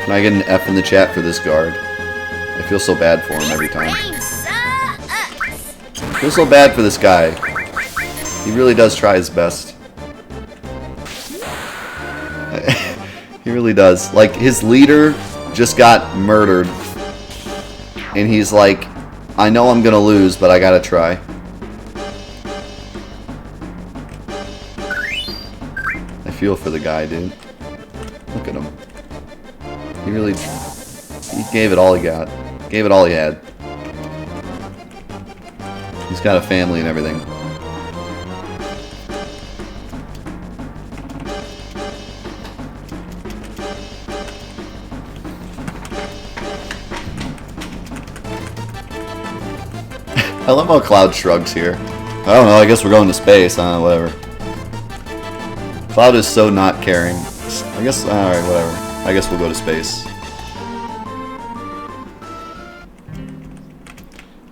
Can I get an F in the chat for this guard? I feel so bad for him every time. I feel so bad for this guy. He really does try his best. He really does. Like, his leader just got murdered. And he's like, I know I'm gonna lose, but I gotta try. I feel for the guy, dude. Look at him. He really... He gave it all he got. Gave it all he had. He's got a family and everything. I love how Cloud shrugs here. I don't know, I guess we're going to space, whatever. Cloud is so not caring. I guess, alright, whatever. I guess we'll go to space.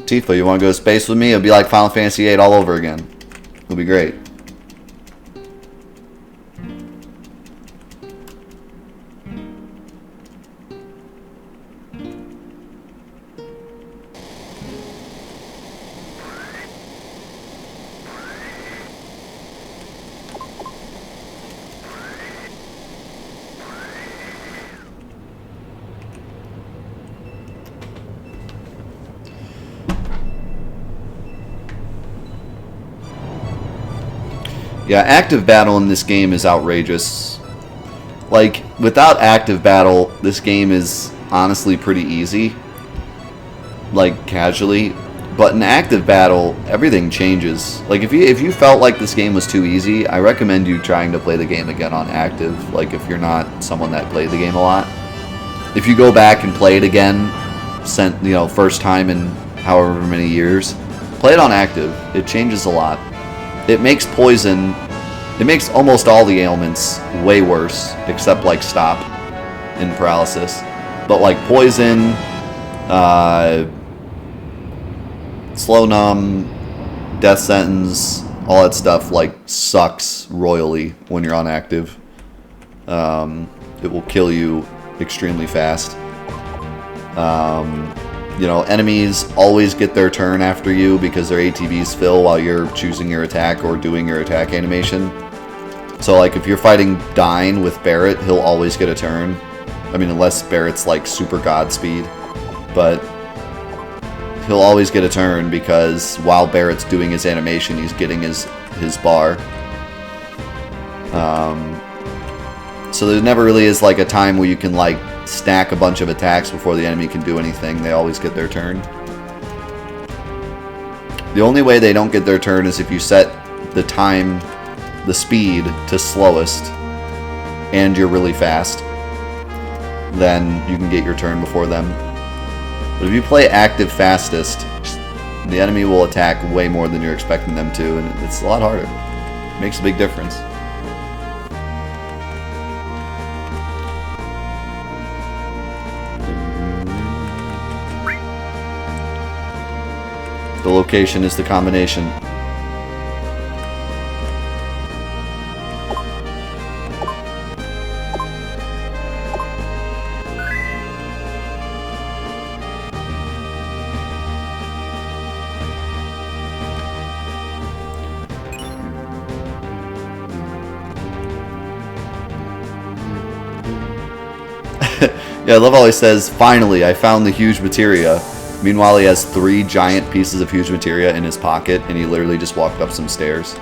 Tifa, you want to go to space with me? It'll be like Final Fantasy VIII all over again. It'll be great. Yeah, active battle in this game is outrageous. Like, without active battle, this game is honestly pretty easy. Like, casually. But in active battle, everything changes. Like, if you felt like this game was too easy, I recommend you trying to play the game again on active. Like, if you're not someone that played the game a lot. If you go back and play it again, first time in however many years, play it on active. It changes a lot. It makes poison, it makes almost all the ailments way worse, except like stop and paralysis. But like poison, slow numb, death sentence, all that stuff like sucks royally when you're on active. It will kill you extremely fast. Enemies always get their turn after you because their ATBs fill while you're choosing your attack or doing your attack animation. So, like, if you're fighting Dyne with Barret, he'll always get a turn. I mean, unless Barret's, like, super god speed. But he'll always get a turn because while Barret's doing his animation, he's getting his bar. So there never really is, like, a time where you can, like, stack a bunch of attacks before the enemy can do anything. They always get their turn. The only way they don't get their turn is if you set the speed to slowest and you're really fast. Then you can get your turn before them. But if you play active fastest, the enemy will attack way more than you're expecting them to, and it's a lot harder. It makes a big difference. The location is the combination. Yeah, I love how he says, finally, I found the huge materia. Meanwhile, he has 3 giant pieces of huge materia in his pocket, and he literally just walked up some stairs.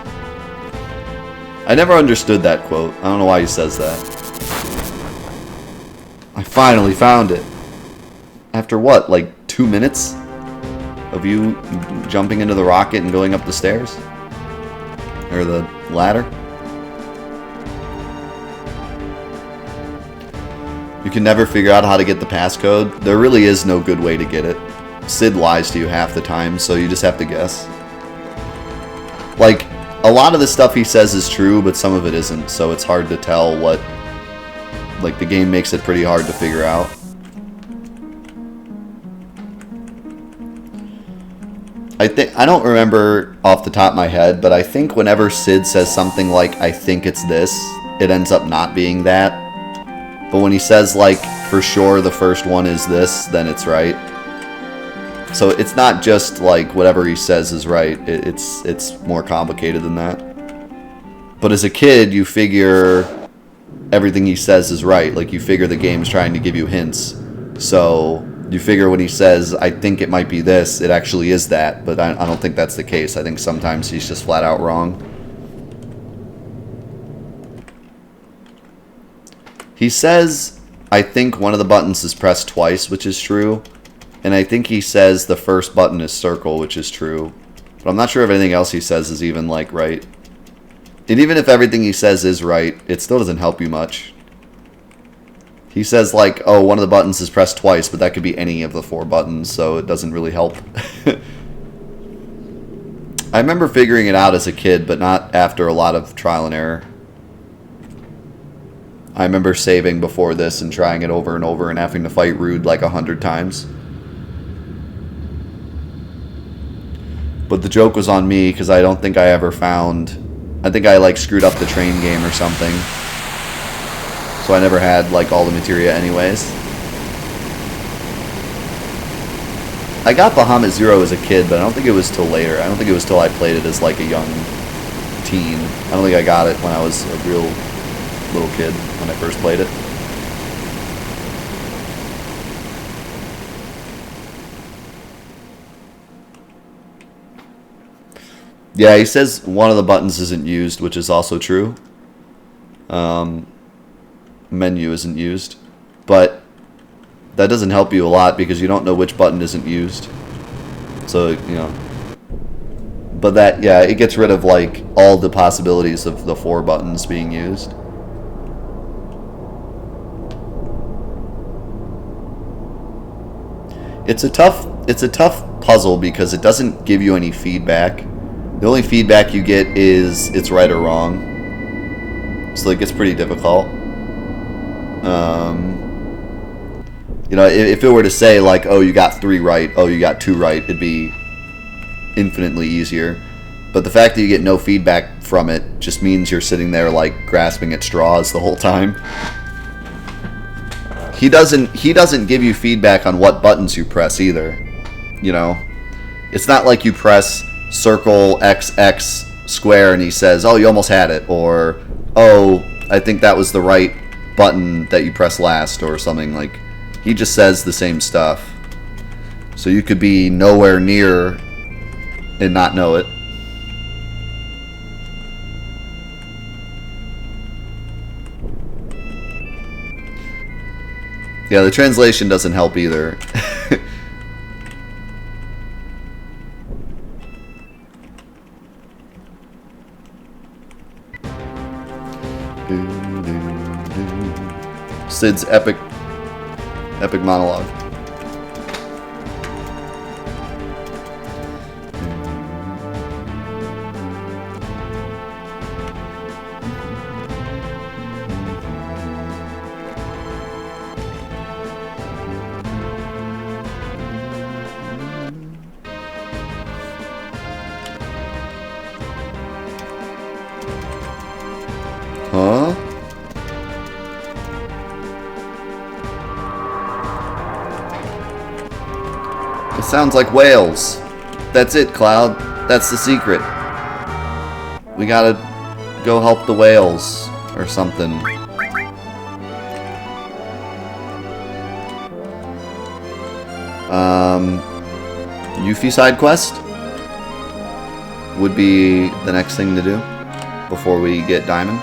I never understood that quote. I don't know why he says that. I finally found it. After what, like 2 minutes of you jumping into the rocket and going up the stairs? Or the ladder? You can never figure out how to get the passcode. There really is no good way to get it. Sid lies to you half the time, so you just have to guess. Like, a lot of the stuff he says is true, but some of it isn't, so it's hard to tell what... Like, the game makes it pretty hard to figure out. I don't remember off the top of my head, but I think whenever Sid says something like, I think it's this, it ends up not being that. But when he says, like, for sure the first one is this, then it's right. So it's not just, like, whatever he says is right. It's more complicated than that. But as a kid, you figure everything he says is right. Like, you figure the game's trying to give you hints. So you figure when he says, I think it might be this, it actually is that. But I don't think that's the case. I think sometimes he's just flat out wrong. He says, I think one of the buttons is pressed twice, which is true. And I think he says the first button is circle, which is true. But I'm not sure if anything else he says is even, like, right. And even if everything he says is right, it still doesn't help you much. He says, like, oh, one of the buttons is pressed twice, but that could be any of the 4 buttons, so it doesn't really help. I remember figuring it out as a kid, but not after a lot of trial and error. I remember saving before this and trying it over and over and having to fight Rude like 100 times. But the joke was on me because I don't think I ever found... I think I, like, screwed up the train game or something. So I never had, like, all the materia anyways. I got Bahamut Zero as a kid, but I don't think it was till later. I don't think it was till I played it as, like, a young teen. I don't think I got it when I was a real little kid when I first played it. Yeah, he says one of the buttons isn't used, which is also true. Menu isn't used. But that doesn't help you a lot because you don't know which button isn't used. So, you know. But that, yeah, it gets rid of, like, all the possibilities of the 4 buttons being used. It's a tough puzzle because it doesn't give you any feedback. The only feedback you get is it's right or wrong. So it gets pretty difficult. You know, if it were to say, like, oh, you got 3 right, oh, you got 2 right, it'd be infinitely easier. But the fact that you get no feedback from it just means you're sitting there, like, grasping at straws the whole time. He doesn't give you feedback on what buttons you press either. You know? It's not like you press circle XX square and he says, oh, you almost had it, or oh, I think that was the right button that you pressed last, or something. Like, he just says the same stuff. So you could be nowhere near and not know it. Yeah, the translation doesn't help either. Sid's epic monologue. Huh? It sounds like whales. That's it, Cloud. That's the secret. We gotta go help the whales or something. Yuffie side quest would be the next thing to do before we get Diamond.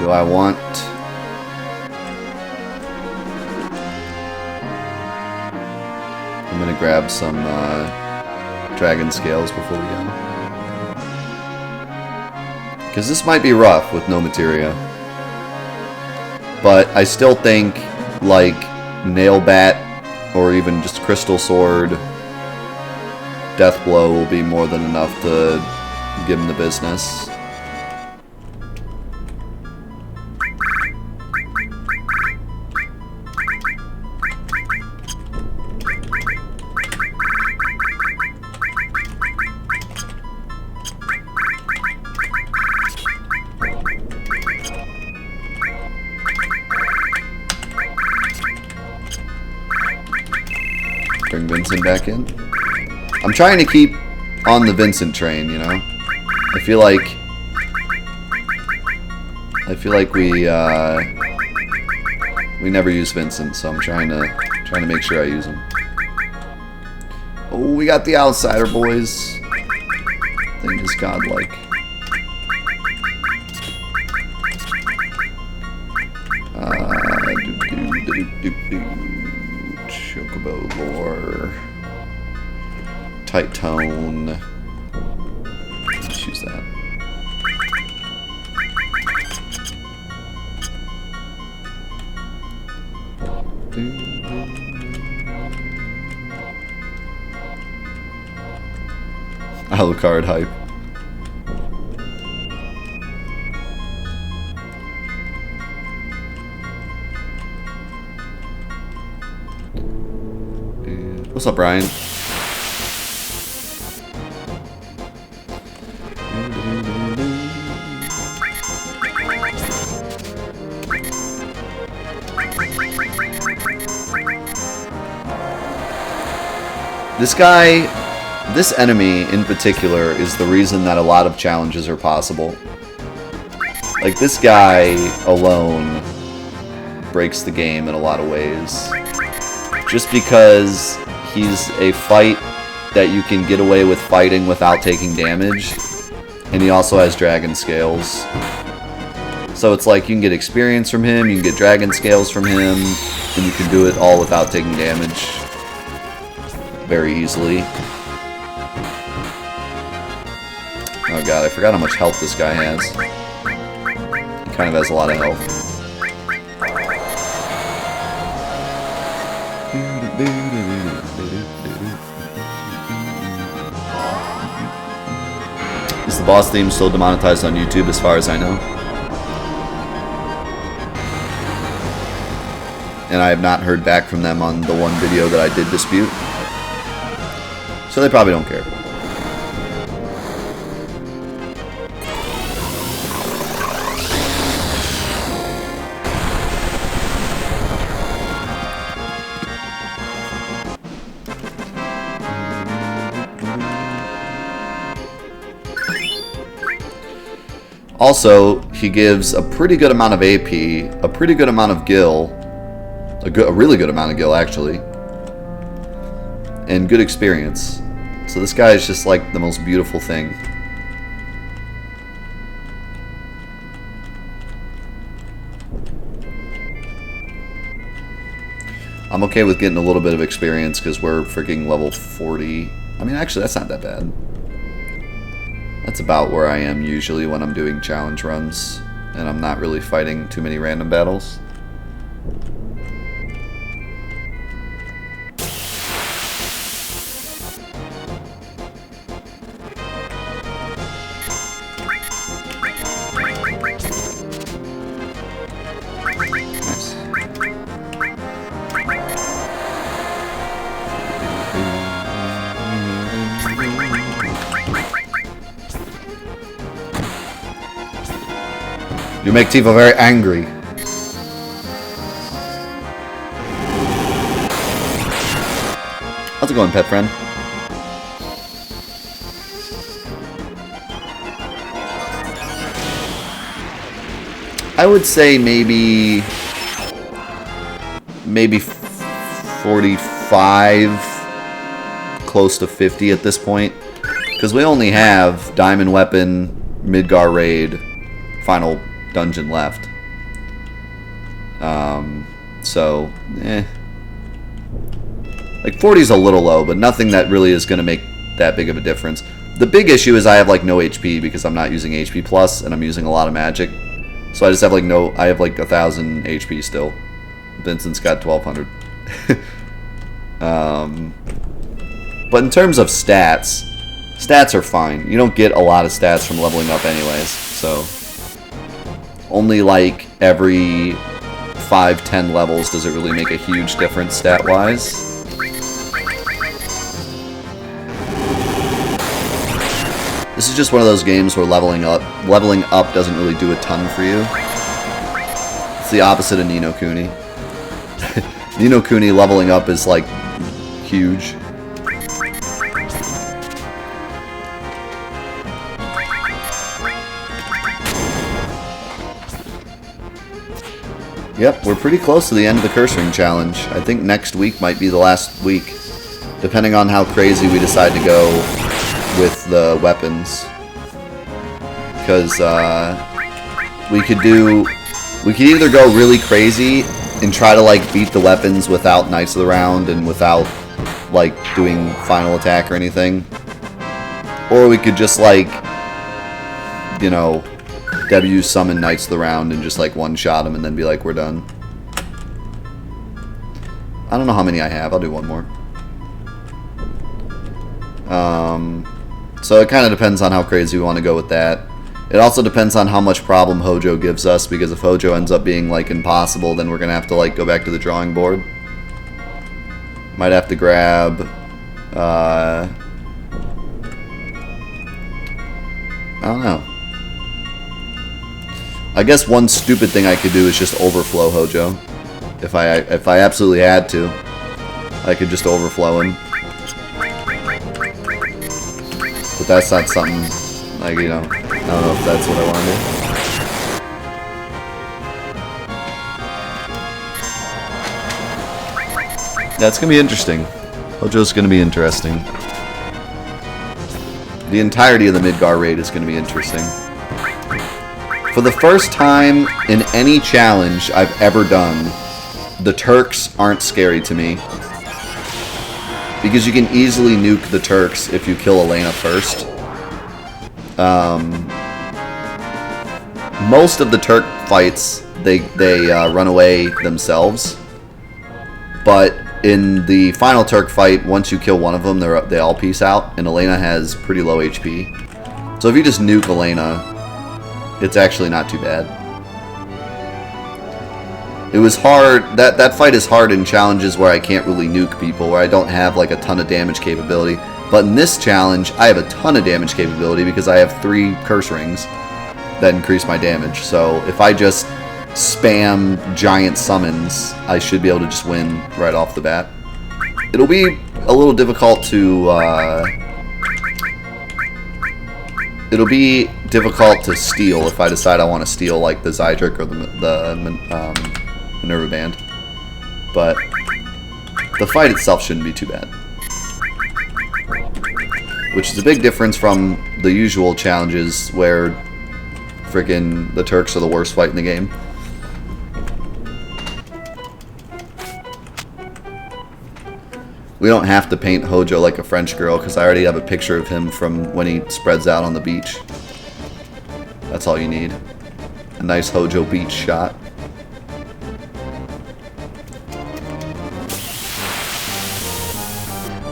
Do I want... I'm gonna grab some dragon scales before we go. Because this might be rough with no materia. But I still think, like, Nail Bat or even just Crystal Sword, Death Blow will be more than enough to give him the business. Bring Vincent back in. I'm trying to keep on the Vincent train, you know? I feel like we never use Vincent, so I'm trying to make sure I use him. Oh, we got the outsider, boys. Thing is godlike. Chocobo lore. Tight tone. Let's use that. Alucard hype. What's up, Brian? This enemy in particular is the reason that a lot of challenges are possible. Like, this guy alone breaks the game in a lot of ways. Just because he's a fight that you can get away with fighting without taking damage, and he also has dragon scales. So it's like you can get experience from him, you can get dragon scales from him, and you can do it all without taking damage very easily. Oh god, I forgot how much health this guy has. He kind of has a lot of health. Is the boss theme still demonetized on YouTube as far as I know? And I have not heard back from them on the one video that I did dispute. So they probably don't care. Also, he gives a pretty good amount of AP, a pretty good amount of gil, a really good amount of gil actually, and good experience. So this guy is just like the most beautiful thing. I'm okay with getting a little bit of experience because we're freaking level 40. I mean, actually, that's not that bad. That's about where I am usually when I'm doing challenge runs, and I'm not really fighting too many random battles. You make Tifa very angry. How's it going, pet friend? I would say maybe 45, close to 50 at this point, because we only have Diamond Weapon, Midgar Raid, Final Dungeon left. So, like 40 is a little low, but nothing that really is going to make that big of a difference. The big issue is I have like no HP because I'm not using HP plus and I'm using a lot of magic. So I just have like I have like 1,000 HP still. Vincent's got 1,200. But in terms of stats are fine. You don't get a lot of stats from leveling up anyways, so only like every 5-10 levels does it really make a huge difference stat-wise. This is just one of those games where leveling up doesn't really do a ton for you. It's the opposite of Ni no Kuni. Ni no Kuni leveling up is like huge. Yep, we're pretty close to the end of the curse ring challenge. I think next week might be the last week, depending on how crazy we decide to go with the weapons. Because we could either go really crazy and try to like beat the weapons without Knights of the Round and without like doing final attack or anything, or we could just like, you know, W summon Knights of the Round and just like one-shot them and then be like, we're done. I don't know how many I have. I'll do one more. So it kind of depends on how crazy we want to go with that. It also depends on how much problem Hojo gives us, because if Hojo ends up being like impossible, then we're going to have to like go back to the drawing board. Might have to grab... I don't know. I guess one stupid thing I could do is just overflow Hojo. If I absolutely had to, I could just overflow him. But that's not something, like, you know, I don't know if that's what I want to do. That's gonna be interesting. Hojo's gonna be interesting. The entirety of the Midgar raid is gonna be interesting. For the first time in any challenge I've ever done, the Turks aren't scary to me. Because you can easily nuke the Turks if you kill Elena first. Most of the Turk fights, they run away themselves. But in the final Turk fight, once you kill one of them, they all peace out. And Elena has pretty low HP. So if you just nuke Elena, it's actually not too bad. It was hard. That fight is hard in challenges where I can't really nuke people, where I don't have like a ton of damage capability. But in this challenge, I have a ton of damage capability because I have 3 curse rings that increase my damage. So if I just spam giant summons, I should be able to just win right off the bat. It'll be a little difficult to steal if I decide I want to steal like the Zydrac or the Minerva Band. But the fight itself shouldn't be too bad. Which is a big difference from the usual challenges where freaking the Turks are the worst fight in the game. We don't have to paint Hojo like a French girl because I already have a picture of him from when he spreads out on the beach. That's all you need. A nice Hojo beach shot.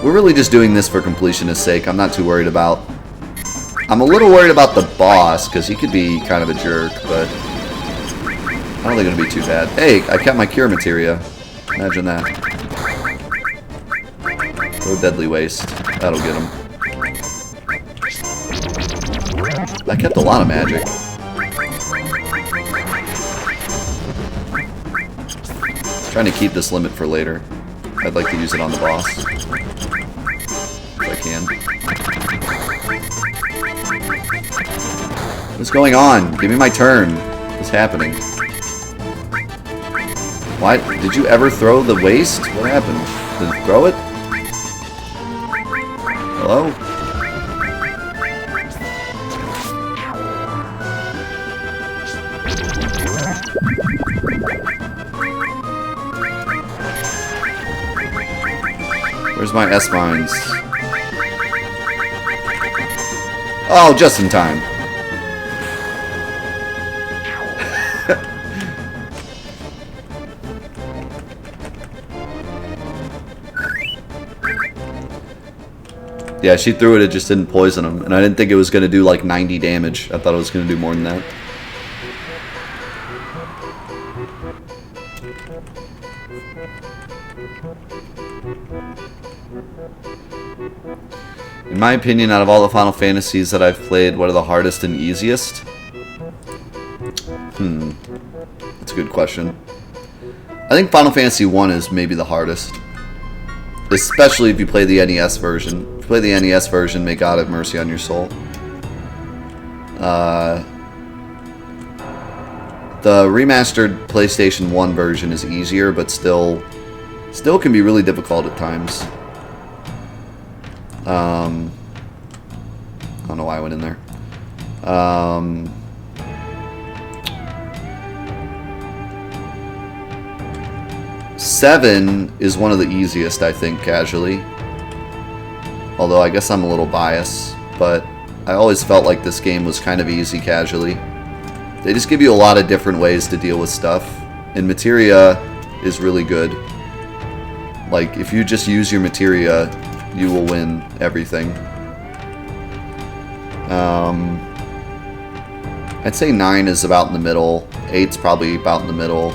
We're really just doing this for completionist's sake. I'm not too worried about... I'm a little worried about the boss, because he could be kind of a jerk, but... I don't think it'll be too bad. Hey, I kept my cure materia. Imagine that. Go Deadly Waste. That'll get him. I kept a lot of magic. Trying to keep this limit for later. I'd like to use it on the boss. If I can. What's going on? Give me my turn. What's happening? Why? Did you ever throw the waste? What happened? Did it throw it? Hello? Where's my S-Mines? Oh, just in time. Yeah, she threw it, it just didn't poison him. And I didn't think it was going to do like 90 damage. I thought it was going to do more than that. In my opinion, out of all the Final Fantasies that I've played, what are the hardest and easiest? That's a good question. I think Final Fantasy I is maybe the hardest. Especially if you play the NES version. If you play the NES version, may God have mercy on your soul. The remastered PlayStation 1 version is easier, but still can be really difficult at times. I don't know why I went in there. 7 is one of the easiest, I think, casually. Although I guess I'm a little biased, but I always felt like this game was kind of easy casually. They just give you a lot of different ways to deal with stuff, and materia is really good. Like, if you just use your materia, you will win everything. I'd say 9 is about in the middle. 8's probably about in the middle.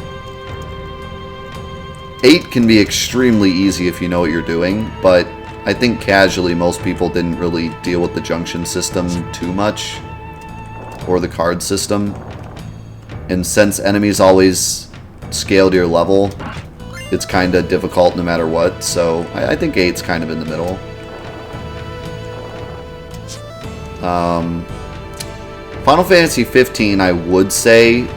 8 can be extremely easy if you know what you're doing, but I think casually most people didn't really deal with the junction system too much, or the card system. And since enemies always scale to your level, it's kind of difficult no matter what, so I think 8's kind of in the middle. Final Fantasy 15, I would say,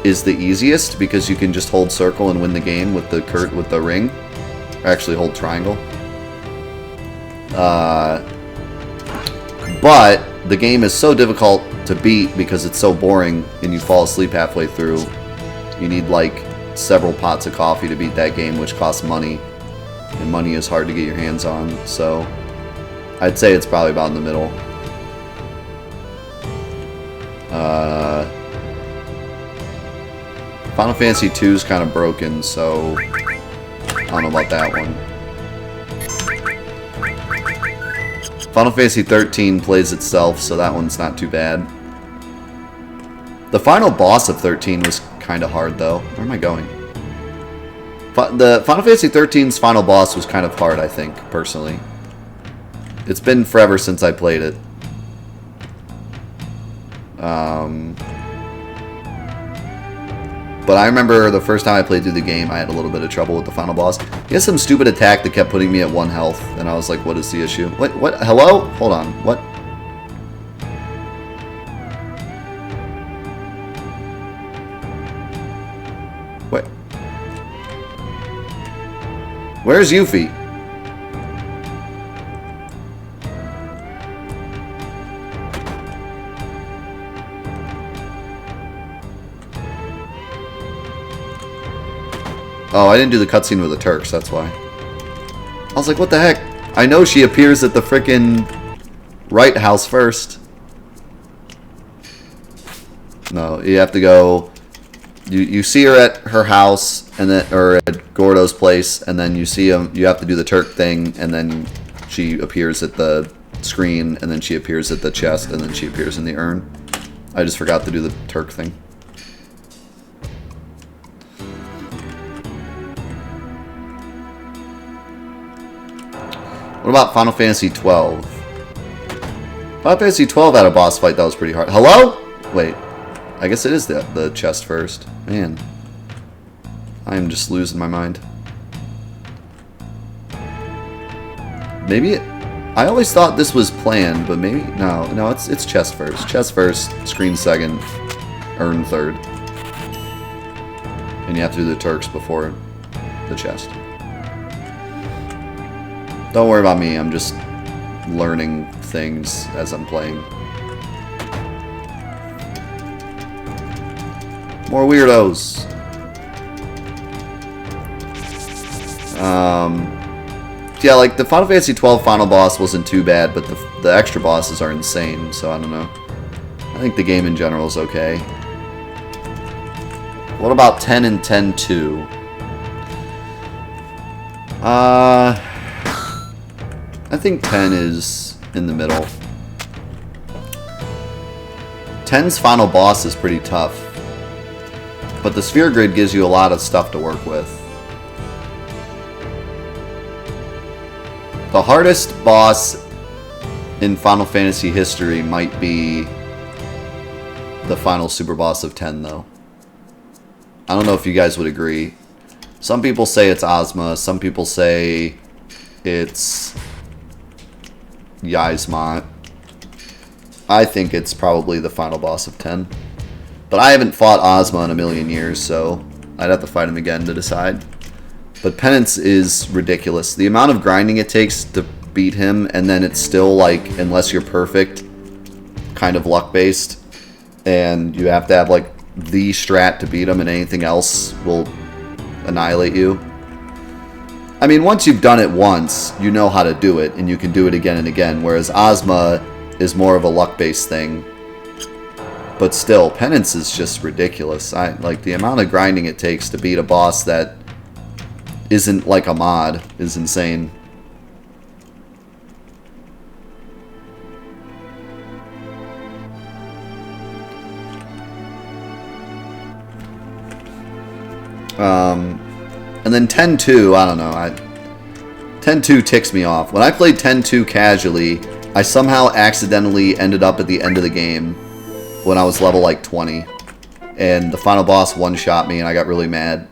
is the easiest because you can just hold circle and win the game with the ring, or actually hold triangle. But the game is so difficult to beat because it's so boring and you fall asleep halfway through. You need like several pots of coffee to beat that game, which costs money, and money is hard to get your hands on, so I'd say it's probably about in the middle. Final Fantasy 2 is kind of broken, so I don't know about that one. Final Fantasy 13 plays itself, so that one's not too bad. The final boss of 13 was kind of hard, though. Where am I going? The Final Fantasy 13's final boss was kind of hard, I think, personally. It's been forever since I played it. But I remember the first time I played through the game, I had a little bit of trouble with the final boss. He had some stupid attack that kept putting me at 1 health, and I was like, what is the issue? What? Hello? Hold on. What? What? Where's Yuffie? Oh, I didn't do the cutscene with the Turks, that's why. I was like, what the heck? I know she appears at the frickin' right house first. No, you have to go... You see her at her house, and then, or at Gordo's place, and then you see him, you have to do the Turk thing, and then she appears at the screen, and then she appears at the chest, and then she appears in the urn. I just forgot to do the Turk thing. What about Final Fantasy 12? Final Fantasy 12 had a boss fight that was pretty hard. Hello? Wait. I guess it is the chest first. Man. I am just losing my mind. Maybe it... I always thought this was planned, but maybe... No, it's chest first. Chest first, screen second, urn third. And you have to do the Turks before the chest. Don't worry about me, I'm just learning things as I'm playing. More weirdos. Yeah, like the Final Fantasy 12 final boss wasn't too bad, but the extra bosses are insane, so I don't know. I think the game in general is okay. What about 10 and 10-2? I think 10 is in the middle. 10's final boss is pretty tough, but the sphere grid gives you a lot of stuff to work with. The hardest boss in Final Fantasy history might be the final super boss of 10, though. I don't know if you guys would agree. Some people say it's Ozma, some people say it's Yzmat. I think it's probably the final boss of 10. But I haven't fought Ozma in a million years, so I'd have to fight him again to decide. But Penance is ridiculous. The amount of grinding it takes to beat him, and then it's still, like, unless you're perfect, kind of luck-based. And you have to have, like, the strat to beat him, and anything else will annihilate you. I mean, once you've done it once, you know how to do it, and you can do it again and again, whereas Ozma is more of a luck-based thing. But still, Penance is just ridiculous. Like, the amount of grinding it takes to beat a boss that isn't like a mod is insane. And then 10-2, I don't know. 10-2 ticks me off. When I played 10-2 casually, I somehow accidentally ended up at the end of the game when I was level like 20. And the final boss one-shot me and I got really mad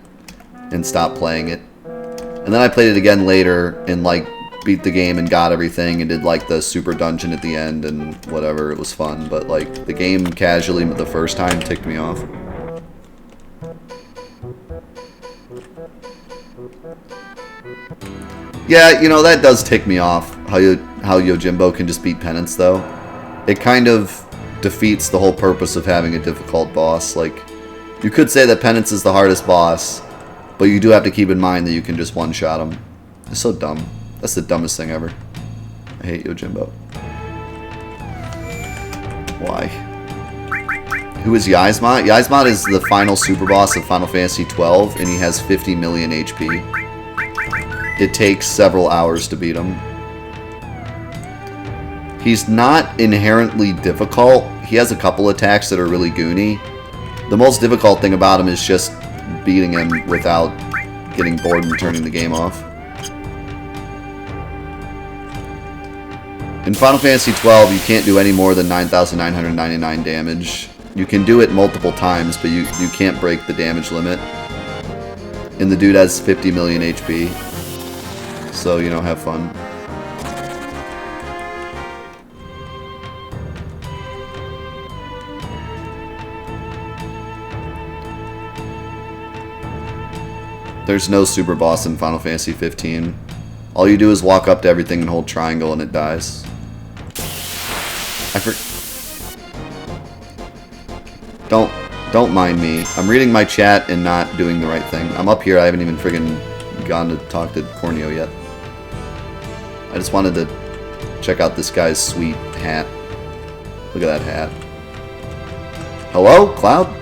and stopped playing it. And then I played it again later and like beat the game and got everything and did like the super dungeon at the end and whatever. It was fun, but like the game casually the first time ticked me off. Yeah, you know, that does tick me off, how Yojimbo can just beat Penance, though. It kind of defeats the whole purpose of having a difficult boss. Like, you could say that Penance is the hardest boss, but you do have to keep in mind that you can just one-shot him. It's so dumb. That's the dumbest thing ever. I hate Yojimbo. Why? Who is Yzmat? Yzmat is the final super boss of Final Fantasy XII, and he has 50 million HP. It takes several hours to beat him. He's not inherently difficult. He has a couple attacks that are really goony. The most difficult thing about him is just beating him without getting bored and turning the game off. In Final Fantasy XII, you can't do any more than 9,999 damage. You can do it multiple times, but you can't break the damage limit. And the dude has 50 million HP. So, you know, have fun. There's no super boss in Final Fantasy XV. All you do is walk up to everything and hold triangle and it dies. Don't mind me. I'm reading my chat and not doing the right thing. I'm up here. I haven't even friggin' gone to talk to Corneo yet. I just wanted to check out this guy's sweet hat. Look at that hat. Hello, Cloud?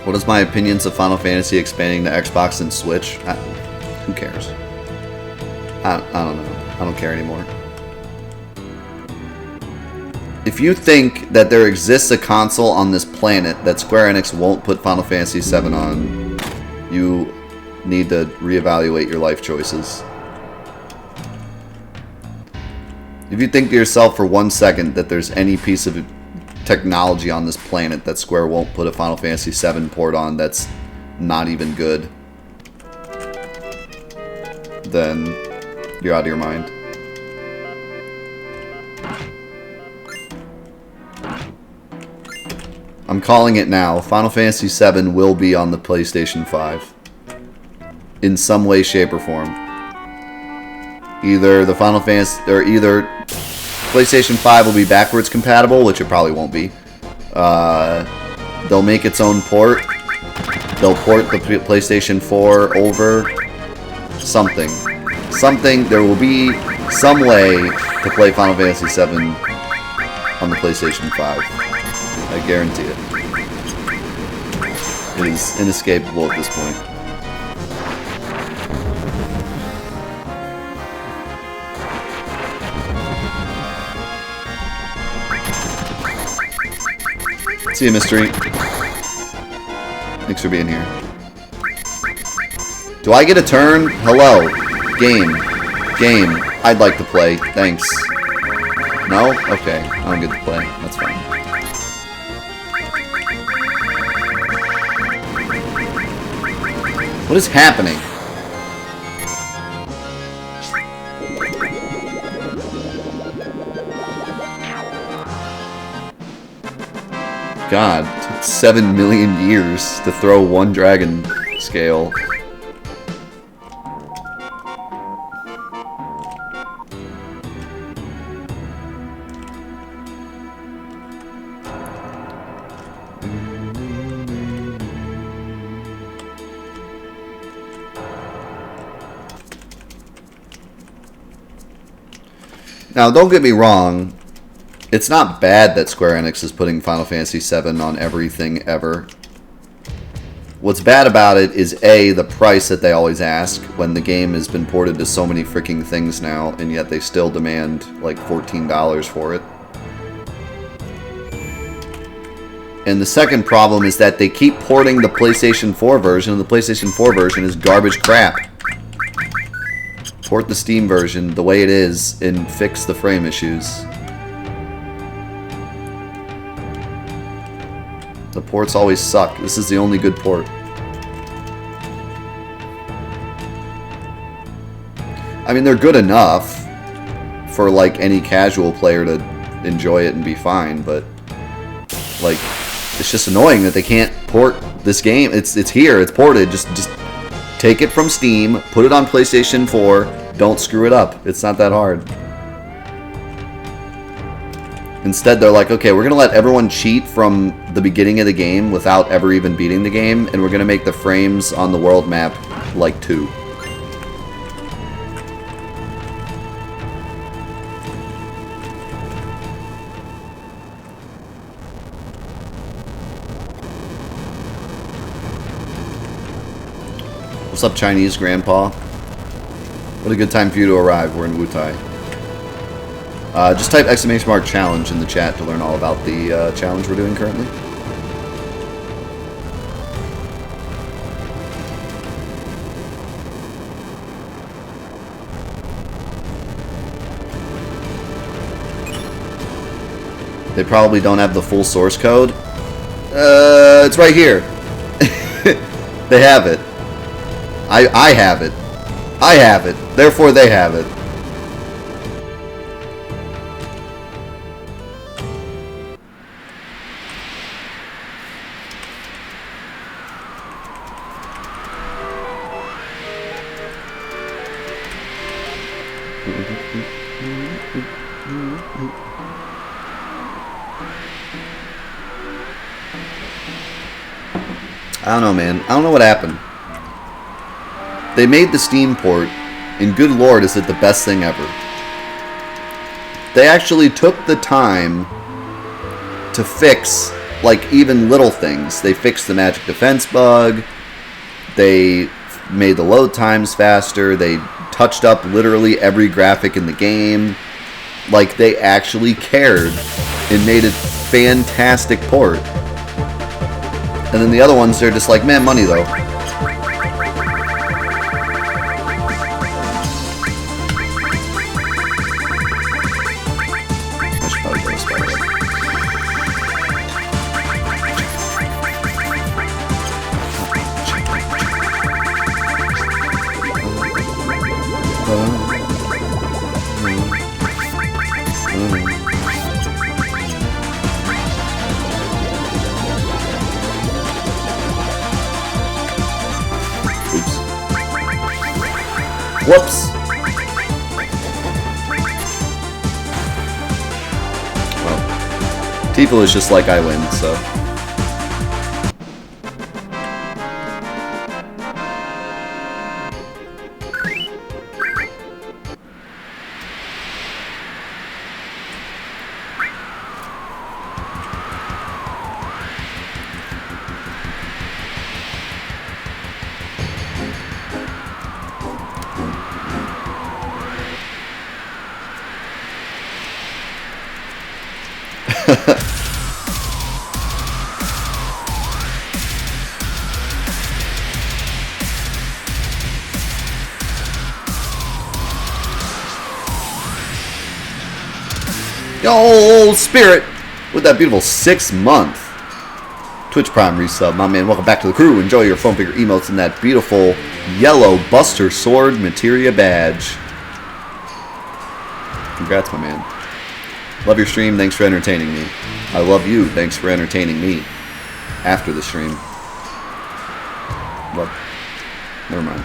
What is my opinions of Final Fantasy expanding to Xbox and Switch? Who cares? I don't know. I don't care anymore. If you think that there exists a console on this planet that Square Enix won't put Final Fantasy VII on, you need to reevaluate your life choices. If you think to yourself for 1 second that there's any piece of technology on this planet that Square won't put a Final Fantasy VII port on that's not even good, then you're out of your mind. I'm calling it now. Final Fantasy VII will be on the PlayStation 5. In some way, shape, or form. Either the Final Fantasy, or either PlayStation 5 will be backwards compatible, which it probably won't be. They'll make its own port. They'll port the PlayStation 4 over. Something. There will be some way to play Final Fantasy VII on the PlayStation 5. I guarantee it. It is inescapable at this point. See you, Mystery. Thanks for being here. Do I get a turn? Hello. Game. Game. I'd like to play. Thanks. No? Okay. I don't get to play. That's fine. What is happening? God, it took 7 million years to throw one dragon scale. Now, don't get me wrong. It's not bad that Square Enix is putting Final Fantasy VII on everything ever. What's bad about it is A, the price that they always ask when the game has been ported to so many freaking things now, and yet they still demand like $14 for it. And the second problem is that they keep porting the PlayStation 4 version, and the PlayStation 4 version is garbage crap. Port the Steam version the way it is and fix the frame issues. The ports always suck. This is the only good port. I mean, they're good enough for like any casual player to enjoy it and be fine, but like it's just annoying that they can't port this game. It's here, it's ported. Just take it from Steam, put it on PlayStation 4, don't screw it up. It's not that hard. Instead, they're like, okay, we're going to let everyone cheat from the beginning of the game without ever even beating the game, and we're going to make the frames on the world map like 2. What's up, Chinese Grandpa? What a good time for you to arrive. We're in Wutai. Just type !challenge in the chat to learn all about the challenge we're doing currently. They probably don't have the full source code. It's right here. They have it. I have it. I have it. Therefore, they have it. I don't know, man. I don't know what happened. They made the Steam port, and good lord, is it the best thing ever. They actually took the time to fix, like, even little things. They fixed the magic defense bug. They made the load times faster. They touched up literally every graphic in the game. Like, they actually cared and made a fantastic port. And then the other ones, they're just like, man, money though. I should probably go to Spider. Whoops. Well, Tifa is just like I win, so. Yo, Spirit, with that beautiful 6-month Twitch Prime resub. My man, welcome back to the crew. Enjoy your foam figure emotes and that beautiful yellow Buster Sword Materia badge. Congrats, my man. Love your stream. Thanks for entertaining me. I love you. Thanks for entertaining me after the stream. Love. Never mind.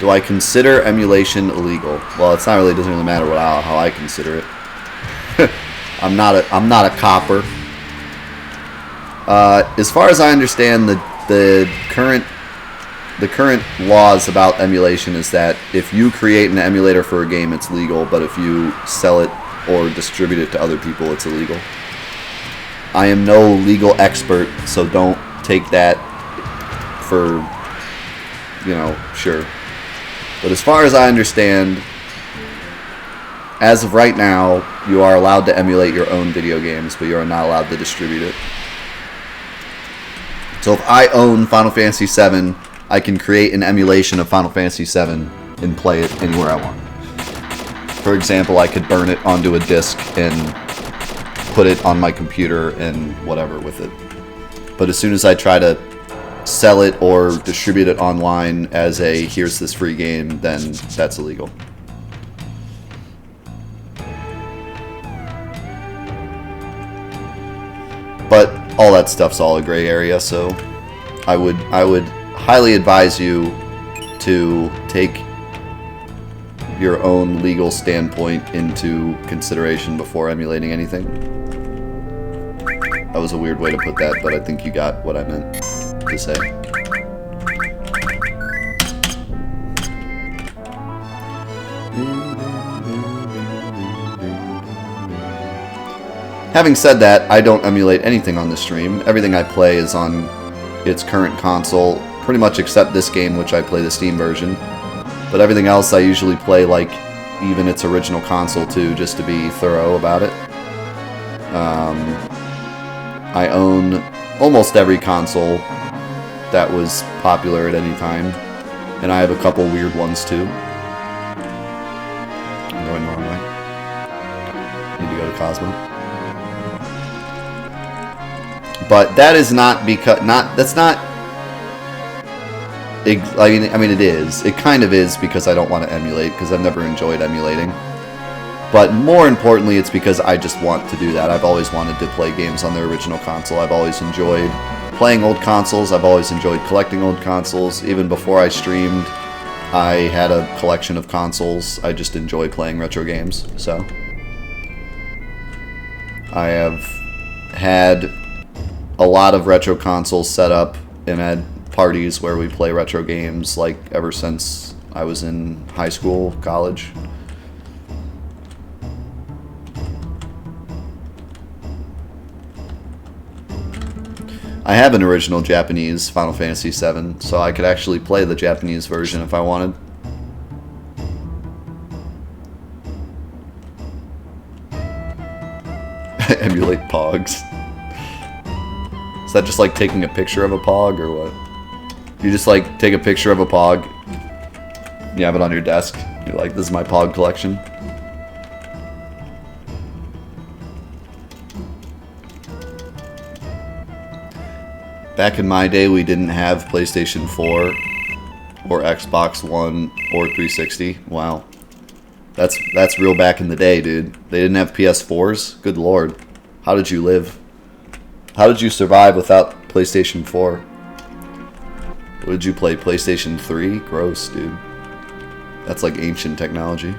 Do I consider emulation illegal? Well, it's not really. Doesn't really matter how I consider it. I'm not a copper. As far as I understand, the current laws about emulation is that if you create an emulator for a game, it's legal, but if you sell it or distribute it to other people, it's illegal. I am no legal expert, so don't take that for, sure. But as far as I understand, as of right now, you are allowed to emulate your own video games, but you are not allowed to distribute it. So if I own Final Fantasy VII, I can create an emulation of Final Fantasy VII and play it anywhere I want. For example, I could burn it onto a disc and put it on my computer and whatever with it. But as soon as I try to sell it or distribute it online as a here's this free game, then that's illegal. But all that stuff's all a gray area, so I would highly advise you to take your own legal standpoint into consideration before emulating anything. That was a weird way to put that, but I think you got what I meant to say. Having said that, I don't emulate anything on the stream. Everything I play is on its current console, pretty much except this game, which I play the Steam version. But everything else I usually play like even its original console too, just to be thorough about it. I own almost every console that was popular at any time, and I have a couple weird ones too. I'm going the wrong way. Need to go to Cosmo. But that is not because that's not. I mean, it is. It kind of is because I don't want to emulate, because I've never enjoyed emulating. But more importantly, it's because I just want to do that. I've always wanted to play games on their original console. I've always enjoyed playing old consoles. I've always enjoyed collecting old consoles. Even before I streamed, I had a collection of consoles. I just enjoy playing retro games. So I have had a lot of retro consoles set up and had parties where we play retro games, like ever since I was in high school, college. I have an original Japanese Final Fantasy VII, so I could actually play the Japanese version if I wanted. Emulate Pogs. Is that just like taking a picture of a Pog, or what? You just like take a picture of a Pog, you have it on your desk, you're like, this is my Pog collection. Back in my day, we didn't have PlayStation 4 or Xbox One or 360. Wow. That's real back in the day, dude. They didn't have PS4s? Good lord. How did you live? How did you survive without PlayStation 4? What did you play? PlayStation 3? Gross, dude. That's like ancient technology.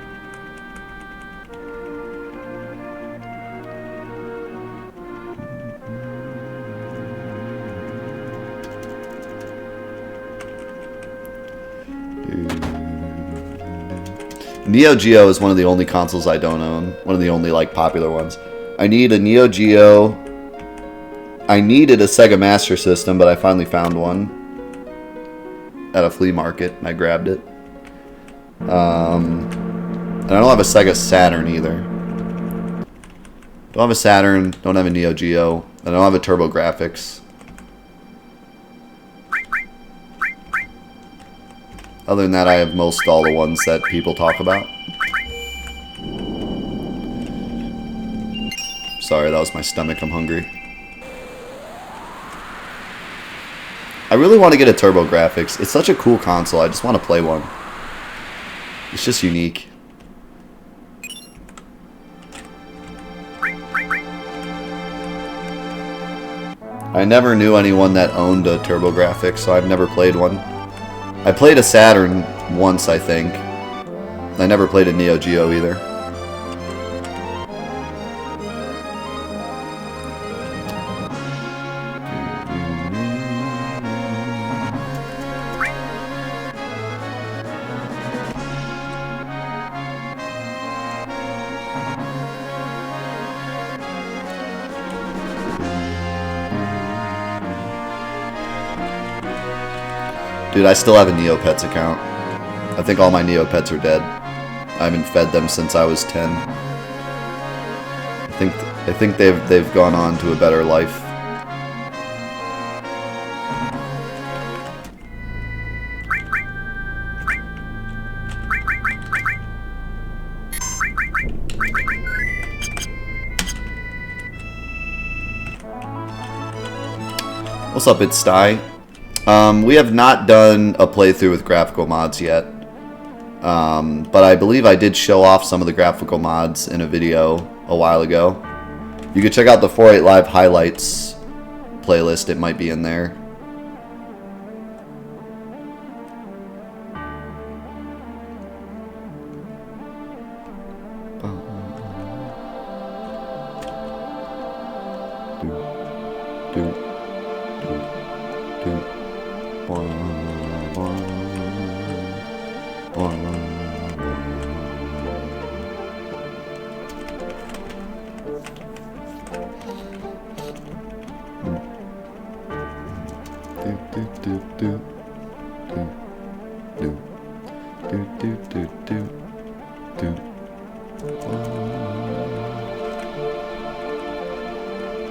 Neo Geo is one of the only consoles I don't own. One of the only like popular ones. I need a Neo Geo. I needed a Sega Master System, but I finally found one at a flea market, and I grabbed it. And I don't have a Sega Saturn either. Don't have a Saturn, don't have a Neo Geo, and I don't have a TurboGrafx. Other than that, I have most all the ones that people talk about. Sorry, that was my stomach. I'm hungry. I really want to get a TurboGrafx. It's such a cool console. I just want to play one. It's just unique. I never knew anyone that owned a TurboGrafx, so I've never played one. I played a Saturn once, I think. I never played a Neo Geo either. Dude, I still have a Neopets account. I think all my Neopets are dead. I haven't fed them since I was 10. I think they've gone on to a better life. What's up, it's Sty? We have not done a playthrough with graphical mods yet, but I believe I did show off some of the graphical mods in a video a while ago. You can check out the 4-8 Live highlights playlist, it might be in there.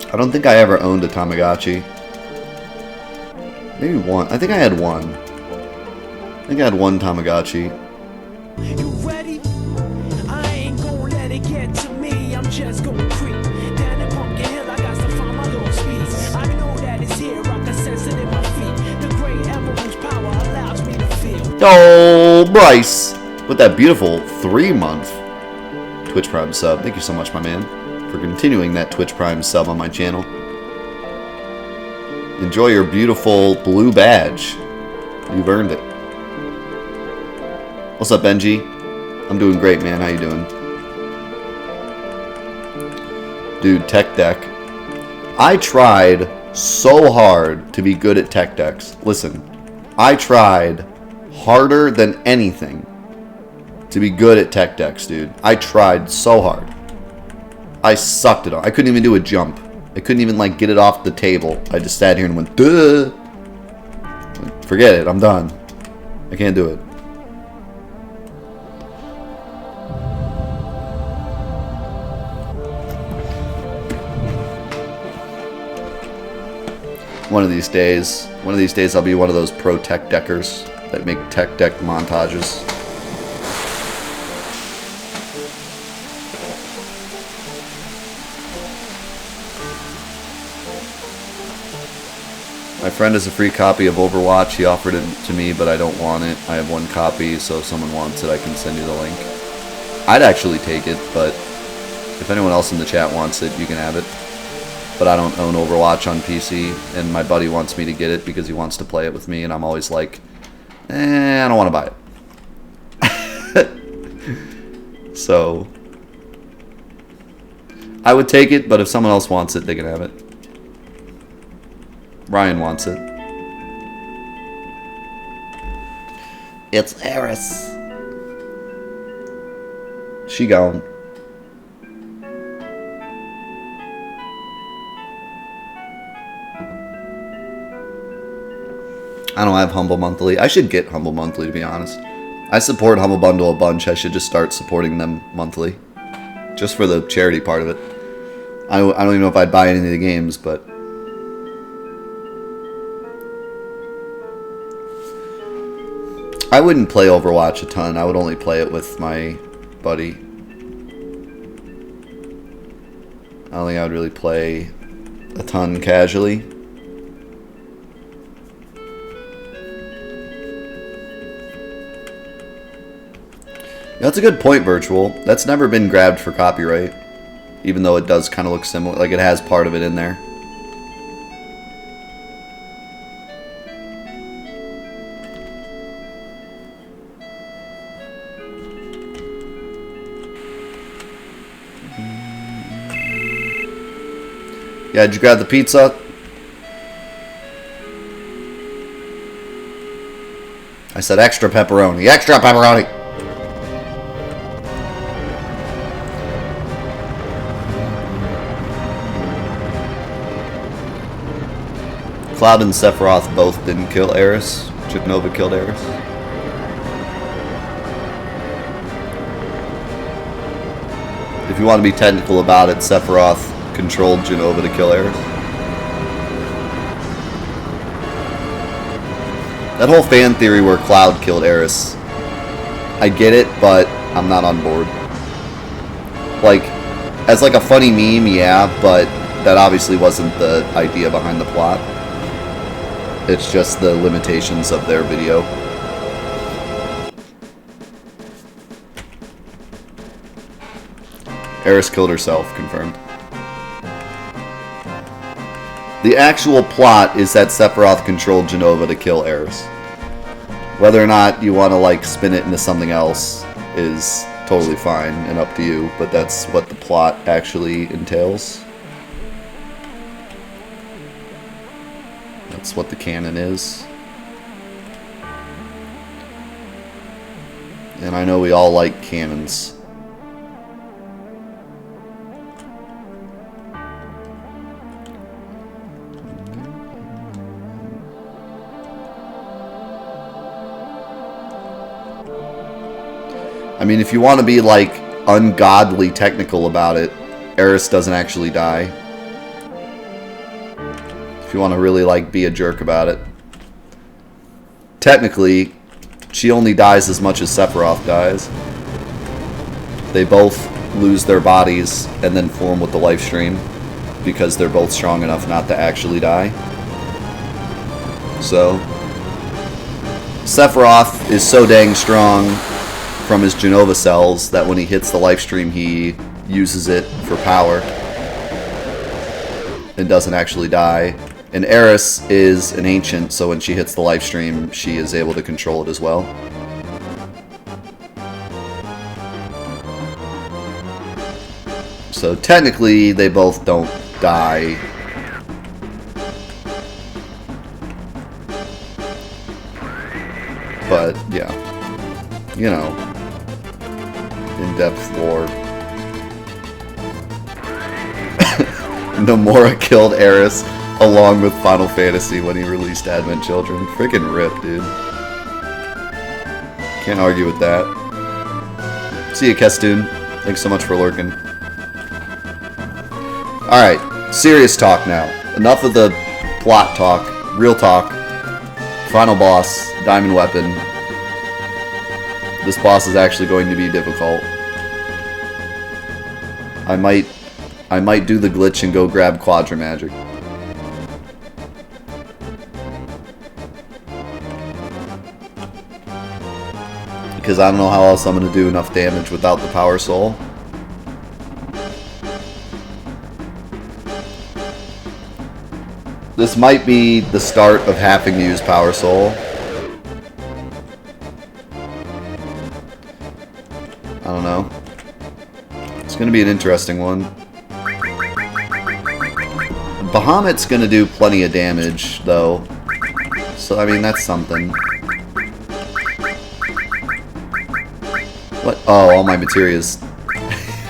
I don't think I ever owned a Tamagotchi. Maybe one. I think I had one. I think I had one Tamagotchi. You ready? I ain't gonna let it get to me. I'm just gonna creep down that pumpkin hill. I got to find my little speed. I know that it's here. I can sense it in my feet. The great emerald's power allows me to feel. Oh, Bryce, with that beautiful 3-month Twitch Prime sub. Thank you so much, my man, for continuing that Twitch Prime sub on my channel. Enjoy your beautiful blue badge. You've earned it. What's up, Benji? I'm doing great, man. How you doing? Dude, tech deck. I tried so hard to be good at tech decks. Listen, I tried harder than anything to be good at tech decks, dude. I tried so hard. I sucked at all. I couldn't even do a jump. I couldn't even, like, get it off the table. I just sat here and went, duh. Forget it. I'm done. I can't do it. One of these days I'll be one of those pro tech deckers that make tech deck montages. My friend has a free copy of Overwatch. He offered it to me, but I don't want it. I have one copy, so if someone wants it, I can send you the link. I'd actually take it, but if anyone else in the chat wants it, you can have it. But I don't own Overwatch on PC, and my buddy wants me to get it because he wants to play it with me, and I'm always like, I don't want to buy it. So, I would take it, but if someone else wants it, they can have it. Ryan wants it. It's Eris. She gone. I don't have Humble Monthly. I should get Humble Monthly, to be honest. I support Humble Bundle a bunch. I should just start supporting them monthly. Just for the charity part of it. I don't even know if I'd buy any of the games, but... I wouldn't play Overwatch a ton. I would only play it with my buddy. I don't think I would really play a ton casually. That's a good point, Virtual. That's never been grabbed for copyright. Even though it does kind of look similar. Like, it has part of it in there. Yeah, did you grab the pizza? I said extra pepperoni. Extra pepperoni! Cloud and Sephiroth both didn't kill Eris. Genova killed Eris. If you want to be technical about it, Sephiroth controlled Genova to kill Eris. That whole fan theory where Cloud killed Eris, I get it, but I'm not on board. Like, as like a funny meme, yeah, but that obviously wasn't the idea behind the plot. It's just the limitations of their video. Eris killed herself, confirmed. The actual plot is that Sephiroth controlled Genova to kill Eris. Whether or not you want to like spin it into something else is totally fine and up to you, but that's what the plot actually entails. That's what the canon is. And I know we all like canons. I mean, if you want to be like ungodly technical about it, Eris doesn't actually die. If you want to really like be a jerk about it. Technically, she only dies as much as Sephiroth dies. They both lose their bodies and then form with the life stream because they're both strong enough not to actually die. So, Sephiroth is so dang strong from his Genova cells that when he hits the life stream, he uses it for power and doesn't actually die. And Eris is an ancient, so when she hits the life stream, she is able to control it as well. So technically, they both don't die. But, yeah. You know. In-depth lore. Nomura killed Eris along with Final Fantasy when he released Advent Children. Freaking rip, dude. Can't argue with that. See ya, Kestoon. Thanks so much for lurking. Alright, serious talk now. Enough of the plot talk. Real talk. Final boss, Diamond Weapon. This boss is actually going to be difficult. I might do the glitch and go grab Quadra Magic. Because I don't know how else I'm going to do enough damage without the Power Soul. This might be the start of having to use Power Soul. I don't know. It's going to be an interesting one. Bahamut's going to do plenty of damage, though. So, I mean, that's something. What? Oh, all my materials.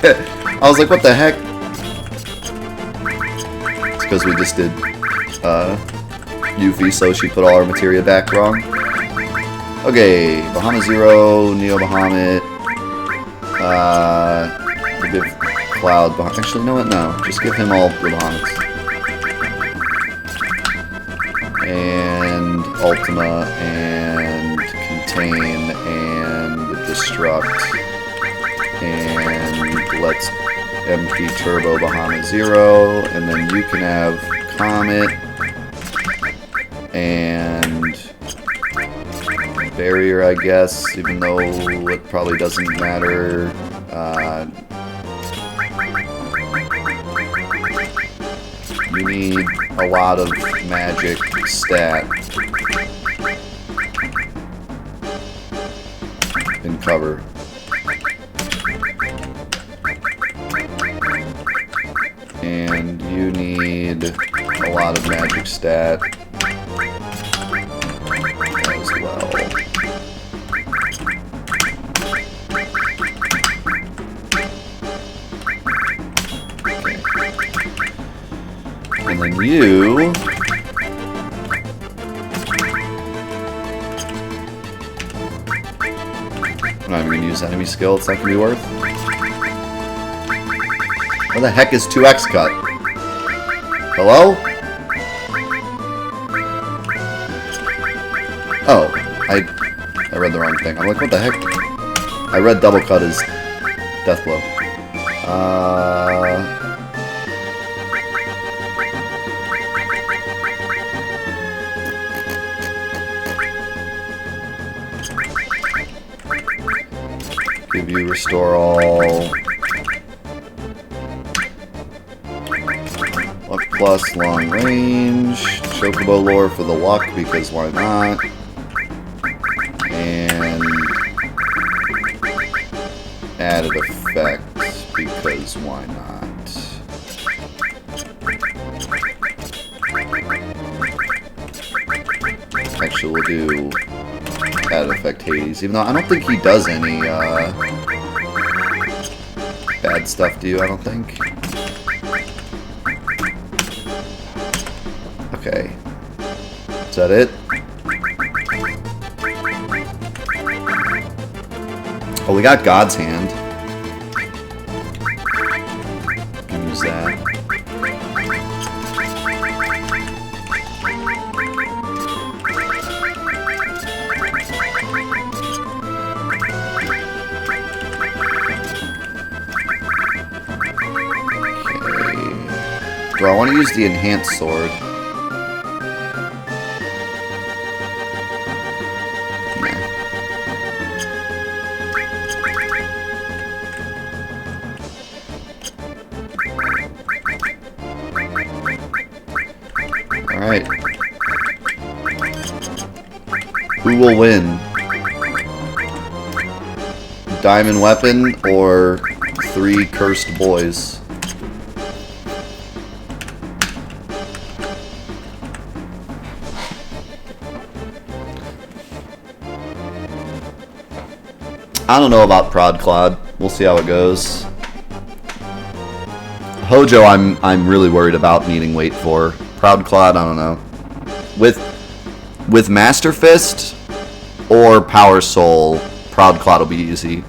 I was like, what the heck? It's because we just did Yuffie, so she put all our materia back wrong. Okay, Bahamut 0, Neo Bahamut. We'll give Cloud Bahamut. Actually, you know what? No. Just give him all the Bahamuts. And Ultima, and Contain, and Destruct, and let's MP Turbo Bahama 0, and then you can have Comet and Barrier, I guess, even though it probably doesn't matter. You need a lot of magic stat in cover. And you need a lot of magic stat as well. And then you... I'm not even going to use enemy skill, it's not going to be worth. What the heck is 2x cut? Hello? Oh, I read the wrong thing. I'm like, what the heck? I read double cut as death blow. Give you restore all. Luck plus long range. Chocobo lore for the luck because why not? And added effect because why not? Actually, we'll do added effect Hades, even though I don't think he does any bad stuff to you, I don't think. Okay. Is that it? Oh, we got God's Hand. Can use that. Okay. Do I want to use the enhanced sword? Alright. Who will win? Diamond Weapon or 3 Cursed Boys? I don't know about Prod Clod. We'll see how it goes. Hojo, I'm really worried about needing weight for. Proud Clod, I don't know. With Master Fist or Power Soul, Proud Clod will be easy.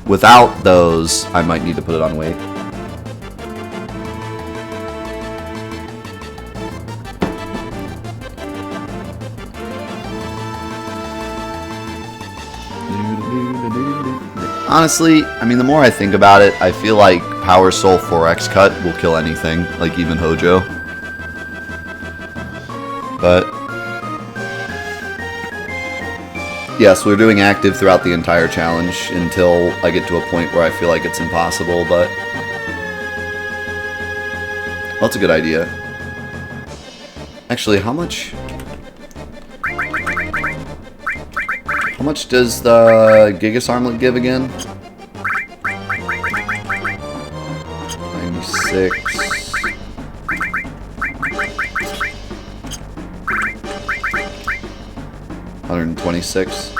Without those, I might need to put it on weight. Honestly, I mean, the more I think about it, I feel like Power Soul 4X cut will kill anything, like even Hojo. But yes, we're doing active throughout the entire challenge until I get to a point where I feel like it's impossible, but that's a good idea. Actually, how much does the Gigas Armlet give again? 96. 126.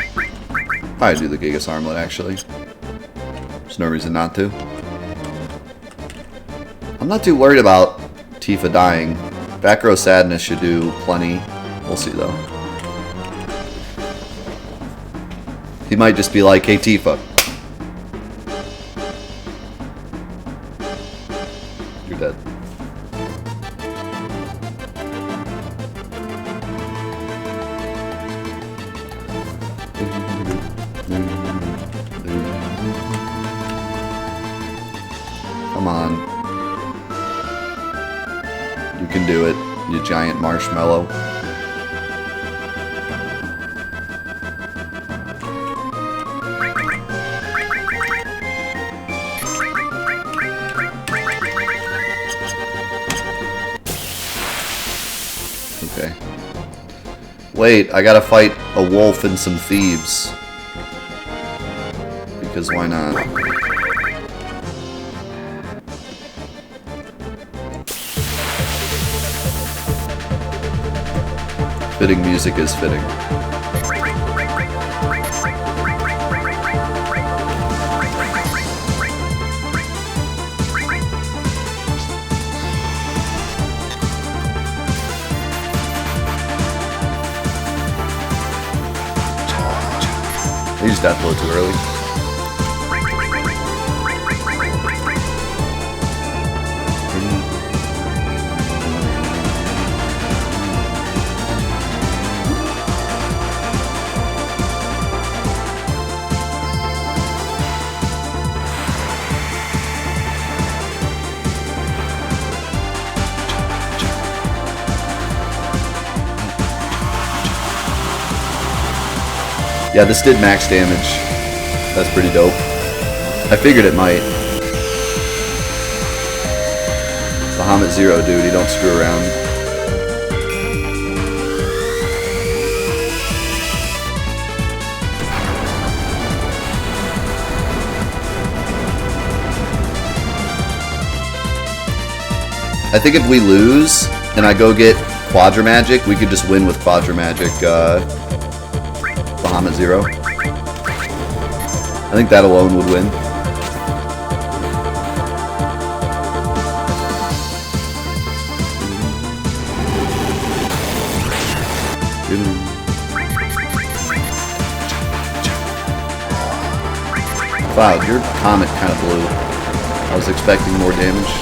Probably do the Gigas Armlet, actually. There's no reason not to. I'm not too worried about Tifa dying. Back Row Sadness should do plenty. We'll see, though. He might just be like, hey, Tifa. You're dead. Come on. You can do it, you giant marshmallow. Okay. Wait, I gotta fight a wolf and some thieves. Because why not? Fitting music is fitting. I used that blow too early. Yeah, this did max damage. That's pretty dope. I figured it might. Bahamut Zero, dude, he don't screw around. I think if we lose and I go get Quadra Magic, we could just win with Quadra Magic. Bahamut Zero. I think that alone would win. Wow, your comet kind of blew. I was expecting more damage.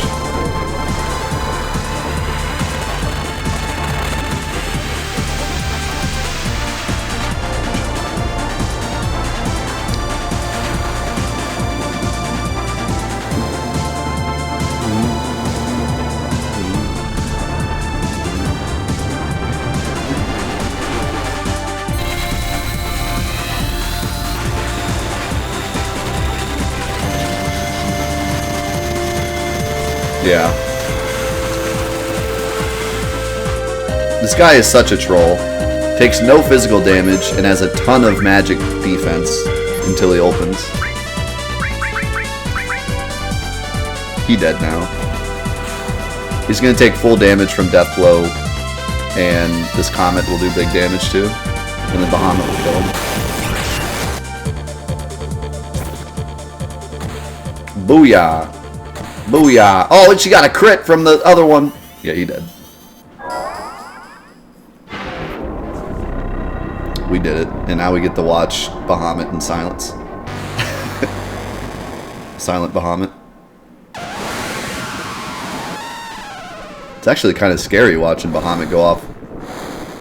Yeah. This guy is such a troll. Takes no physical damage and has a ton of magic defense until he opens. He dead now. He's gonna take full damage from Death Blow, and this Comet will do big damage too. And then Bahamut will kill him. Booyah! Booyah! Oh, and she got a crit from the other one. Yeah, he did. We did it, and now we get to watch Bahamut in silence. Silent Bahamut. It's actually kind of scary watching Bahamut go off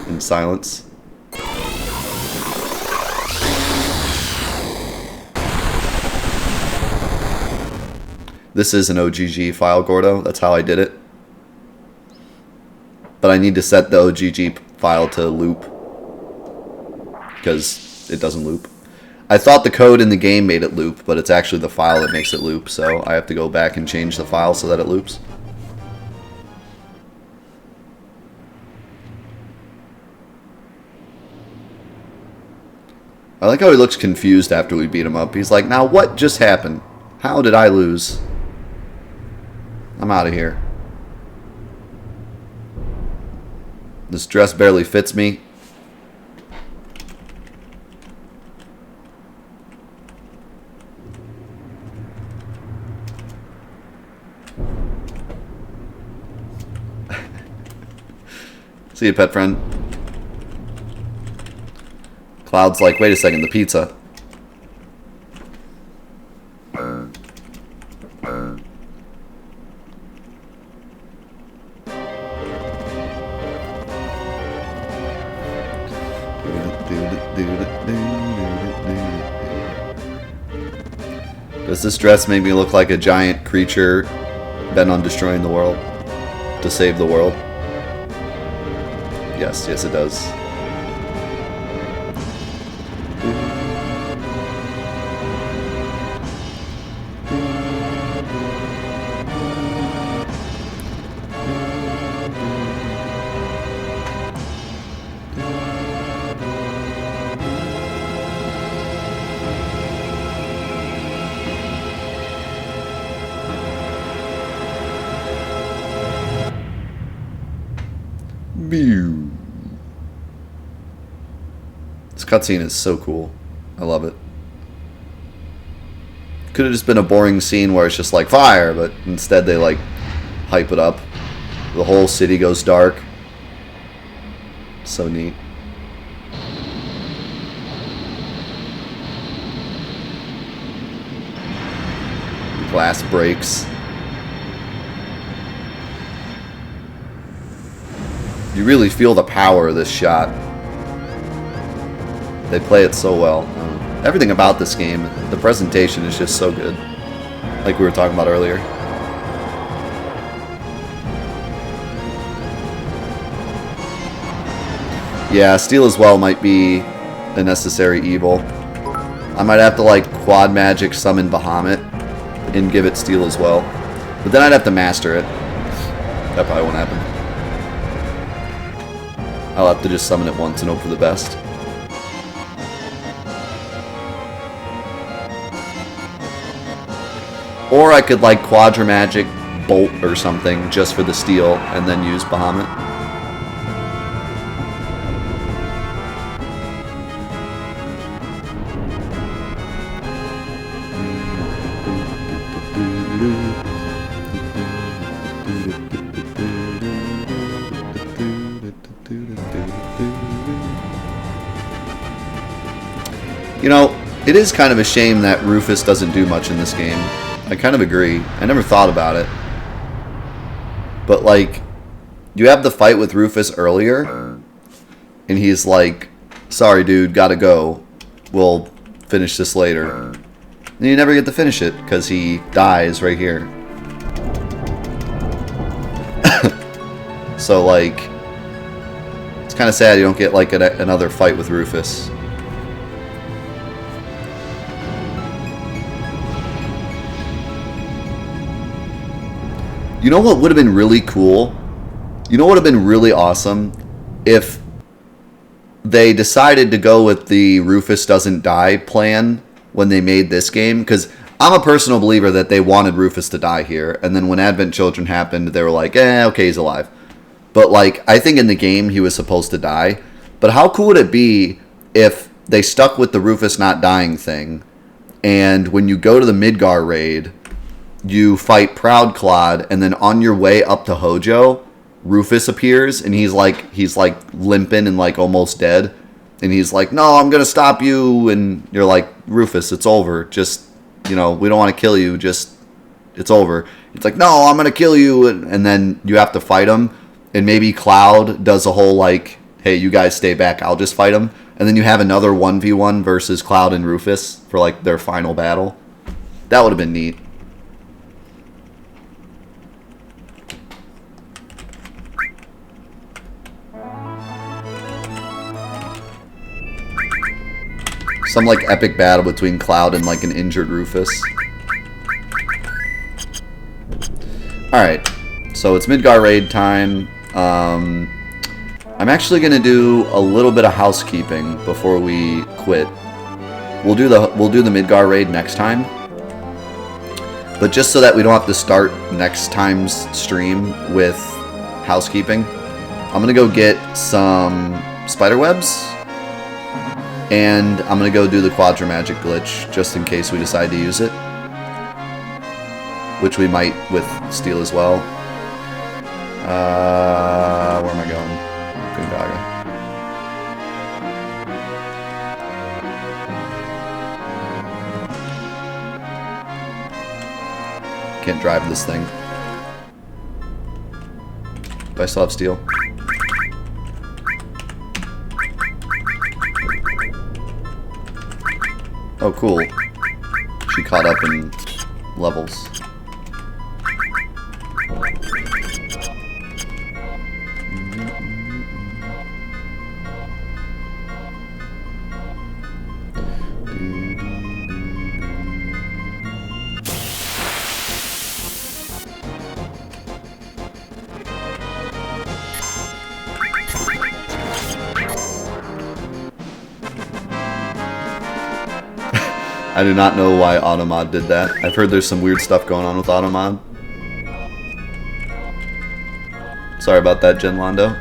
in silence. This is an OGG file, Gordo. That's how I did it. But I need to set the OGG file to loop, because it doesn't loop. I thought the code in the game made it loop, but it's actually the file that makes it loop, so I have to go back and change the file so that it loops. I like how he looks confused after we beat him up. He's like, now what just happened? How did I lose? I'm out of here. This dress barely fits me. See you, pet friend. Cloud's like, wait a second, the pizza. Does this dress make me look like a giant creature bent on destroying the world to save the world. Yes, yes it does. This cutscene is so cool. I love it. Could have just been a boring scene where it's just like fire, but instead they like hype it up. The whole city goes dark. So neat. Glass breaks. You really feel the power of this shot. They play it so well. Everything about this game, the presentation is just so good. Like we were talking about earlier. Yeah, steal as well might be a necessary evil. I might have to like quad magic summon Bahamut and give it steal as well. But then I'd have to master it. That probably won't happen. I'll have to just summon it once and hope for the best. Or I could like Quadra Magic Bolt or something just for the steal and then use Bahamut. You know, it is kind of a shame that Rufus doesn't do much in this game. I kind of agree. I never thought about it. But, like, you have the fight with Rufus earlier, and he's like, sorry, dude, gotta go. We'll finish this later. And you never get to finish it, because he dies right here. So, like, it's kind of sad you don't get, like, another fight with Rufus. You know what would have been really cool? You know what would have been really awesome? If they decided to go with the Rufus doesn't die plan when they made this game. Because I'm a personal believer that they wanted Rufus to die here. And then when Advent Children happened, they were like, okay, he's alive. But, like, I think in the game he was supposed to die. But how cool would it be if they stuck with the Rufus not dying thing? And when you go to the Midgar raid, you fight Proud Claude, and then on your way up to Hojo, Rufus appears, and he's like limping and like almost dead, and he's like, "No, I'm gonna stop you," and you're like, "Rufus, it's over. Just, you know, we don't want to kill you. Just, it's over." It's like, "No, I'm gonna kill you," and then you have to fight him, and maybe Cloud does a whole like, "Hey, you guys stay back. I'll just fight him," and then you have another 1v1 versus Cloud and Rufus for like their final battle. That would have been neat. Some like epic battle between Cloud and like an injured Rufus. Alright, so it's Midgar raid time. I'm actually gonna do a little bit of housekeeping before we quit. We'll do the Midgar raid next time. But just so that we don't have to start next time's stream with housekeeping, I'm gonna go get some spider webs. And I'm going to go do the Quadra Magic glitch, just in case we decide to use it. Which we might with Steel as well. Where am I going? Gundaga. Can't drive this thing. Do I still have Steel? Oh, cool. She caught up in levels. I do not know why Automod did that. I've heard there's some weird stuff going on with Automod. Sorry about that, Jen Londo.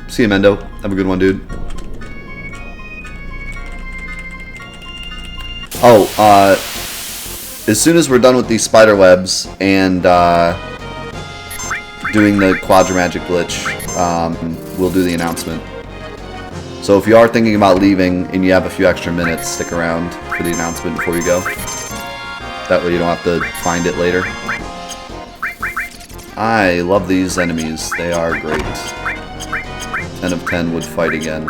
See you, Mendo. Have a good one, dude. Oh, as soon as we're done with these spider webs and doing the Quadramagic glitch, we'll do the announcement. So if you are thinking about leaving and you have a few extra minutes, stick around for the announcement before you go. That way you don't have to find it later. I love these enemies. They are great. 10 of 10 would fight again.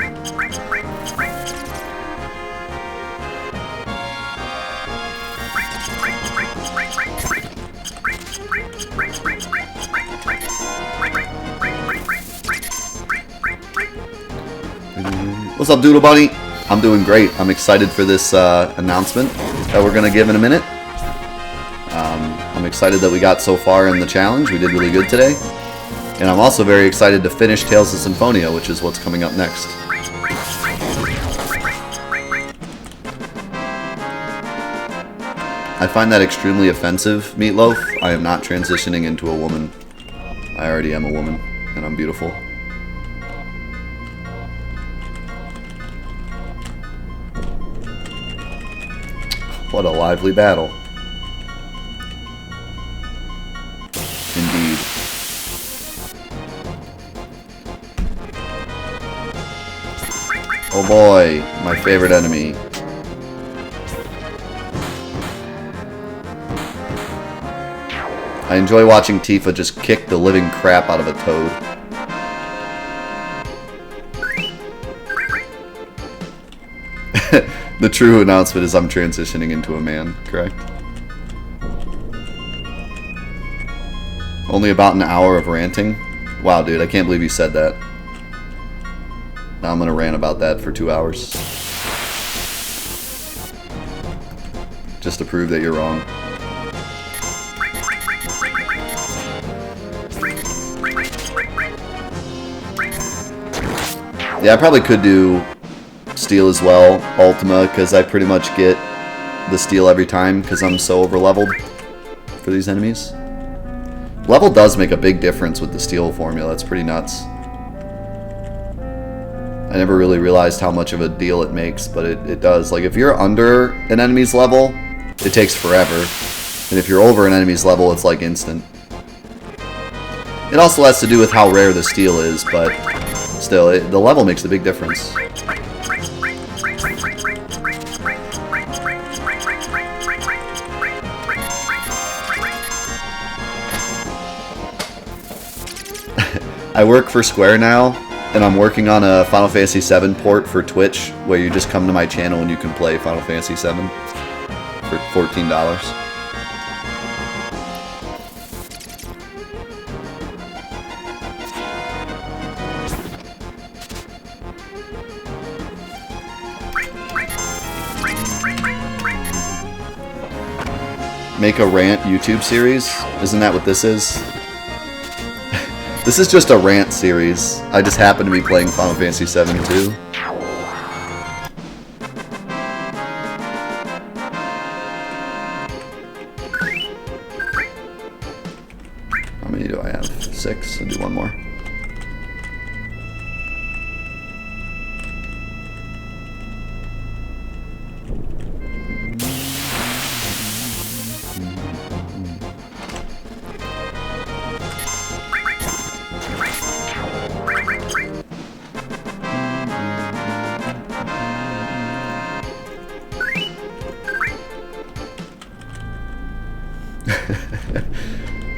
What's up, Doodle Bunny? I'm doing great. I'm excited for this announcement that we're going to give in a minute. I'm excited that we got so far in the challenge. We did really good today. And I'm also very excited to finish Tales of Symphonia, which is what's coming up next. I find that extremely offensive, Meatloaf. I am not transitioning into a woman. I already am a woman, and I'm beautiful. What a lively battle. Indeed. Oh boy, my favorite enemy. I enjoy watching Tifa just kick the living crap out of a toad. The true announcement is I'm transitioning into a man, correct? Only about an hour of ranting? Wow, dude, I can't believe you said that. Now I'm gonna rant about that for 2 hours. Just to prove that you're wrong. Yeah, I probably could do Steel as well, Ultima, because I pretty much get the Steel every time because I'm so over-leveled for these enemies. Level does make a big difference with the Steel formula. It's pretty nuts. I never really realized how much of a deal it makes, but it does. Like, if you're under an enemy's level, it takes forever. And if you're over an enemy's level, it's like instant. It also has to do with how rare the Steel is, but still, the level makes a big difference. I work for Square now, and I'm working on a Final Fantasy VII port for Twitch, where you just come to my channel and you can play Final Fantasy VII for $14. Make a rant YouTube series? Isn't that what this is? This is just a rant series. I just happen to be playing Final Fantasy VII too. How many do I have? 6? I'll do one more.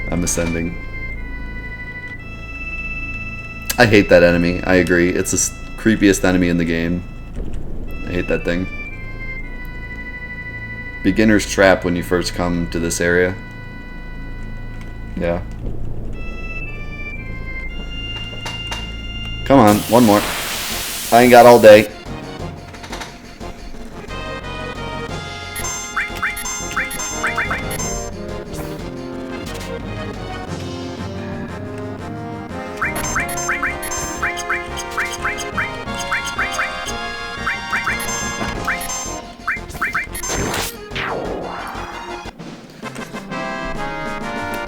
I'm ascending. I hate that enemy. I agree. It's the creepiest enemy in the game. I hate that thing. Beginner's trap when you first come to this area. Yeah. Come on, one more. I ain't got all day.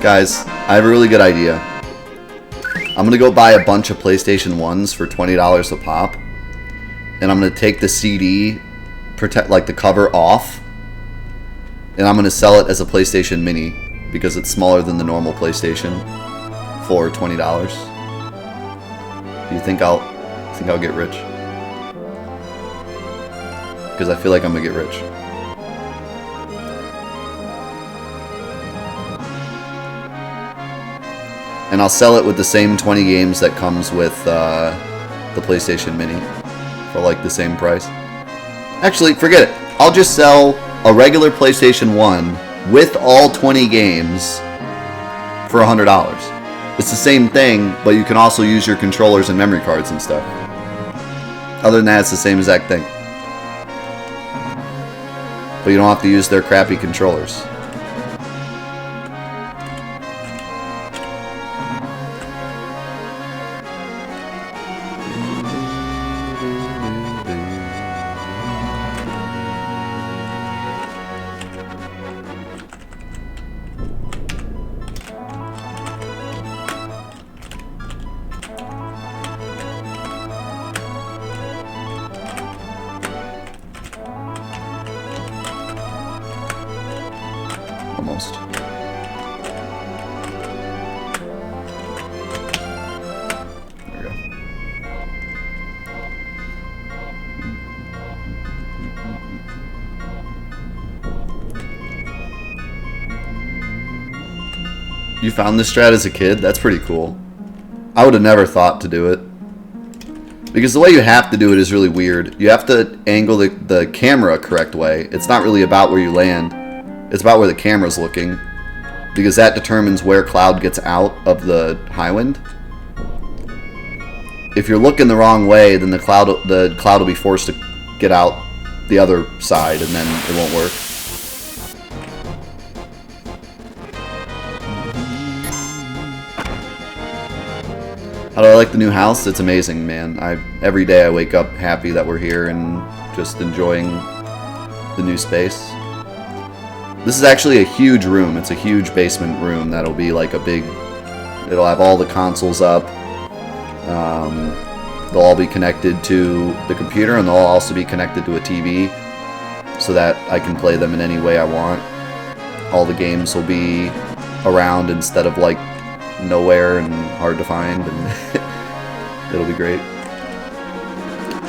Guys, I have a really good idea. I'm gonna go buy a bunch of PlayStation 1s for $20 a pop. And I'm gonna take the CD, like the cover off. And I'm gonna sell it as a PlayStation Mini because it's smaller than the normal PlayStation for $20. Do you think I'll get rich? Because I feel like I'm gonna get rich. And I'll sell it with the same 20 games that comes with the PlayStation Mini for like the same price. Actually, forget it. I'll just sell a regular PlayStation 1 with all 20 games for $100. It's the same thing, but you can also use your controllers and memory cards and stuff. Other than that, it's the same exact thing. But you don't have to use their crappy controllers. Almost. There we go. You found this strat as a kid? That's pretty cool. I would have never thought to do it. Because the way you have to do it is really weird. You have to angle the camera correct way. It's not really about where you land. It's about where the camera's looking, because that determines where Cloud gets out of the high wind. If you're looking the wrong way, then the cloud will be forced to get out the other side, and then it won't work. How do I like the new house? It's amazing, man. Every day I wake up happy that we're here and just enjoying the new space. This is actually a huge room. It's a huge basement room that'll be like a big... It'll have all the consoles up. They'll all be connected to the computer, and they'll also be connected to a TV so that I can play them in any way I want. All the games will be around instead of like nowhere and hard to find, and it'll be great.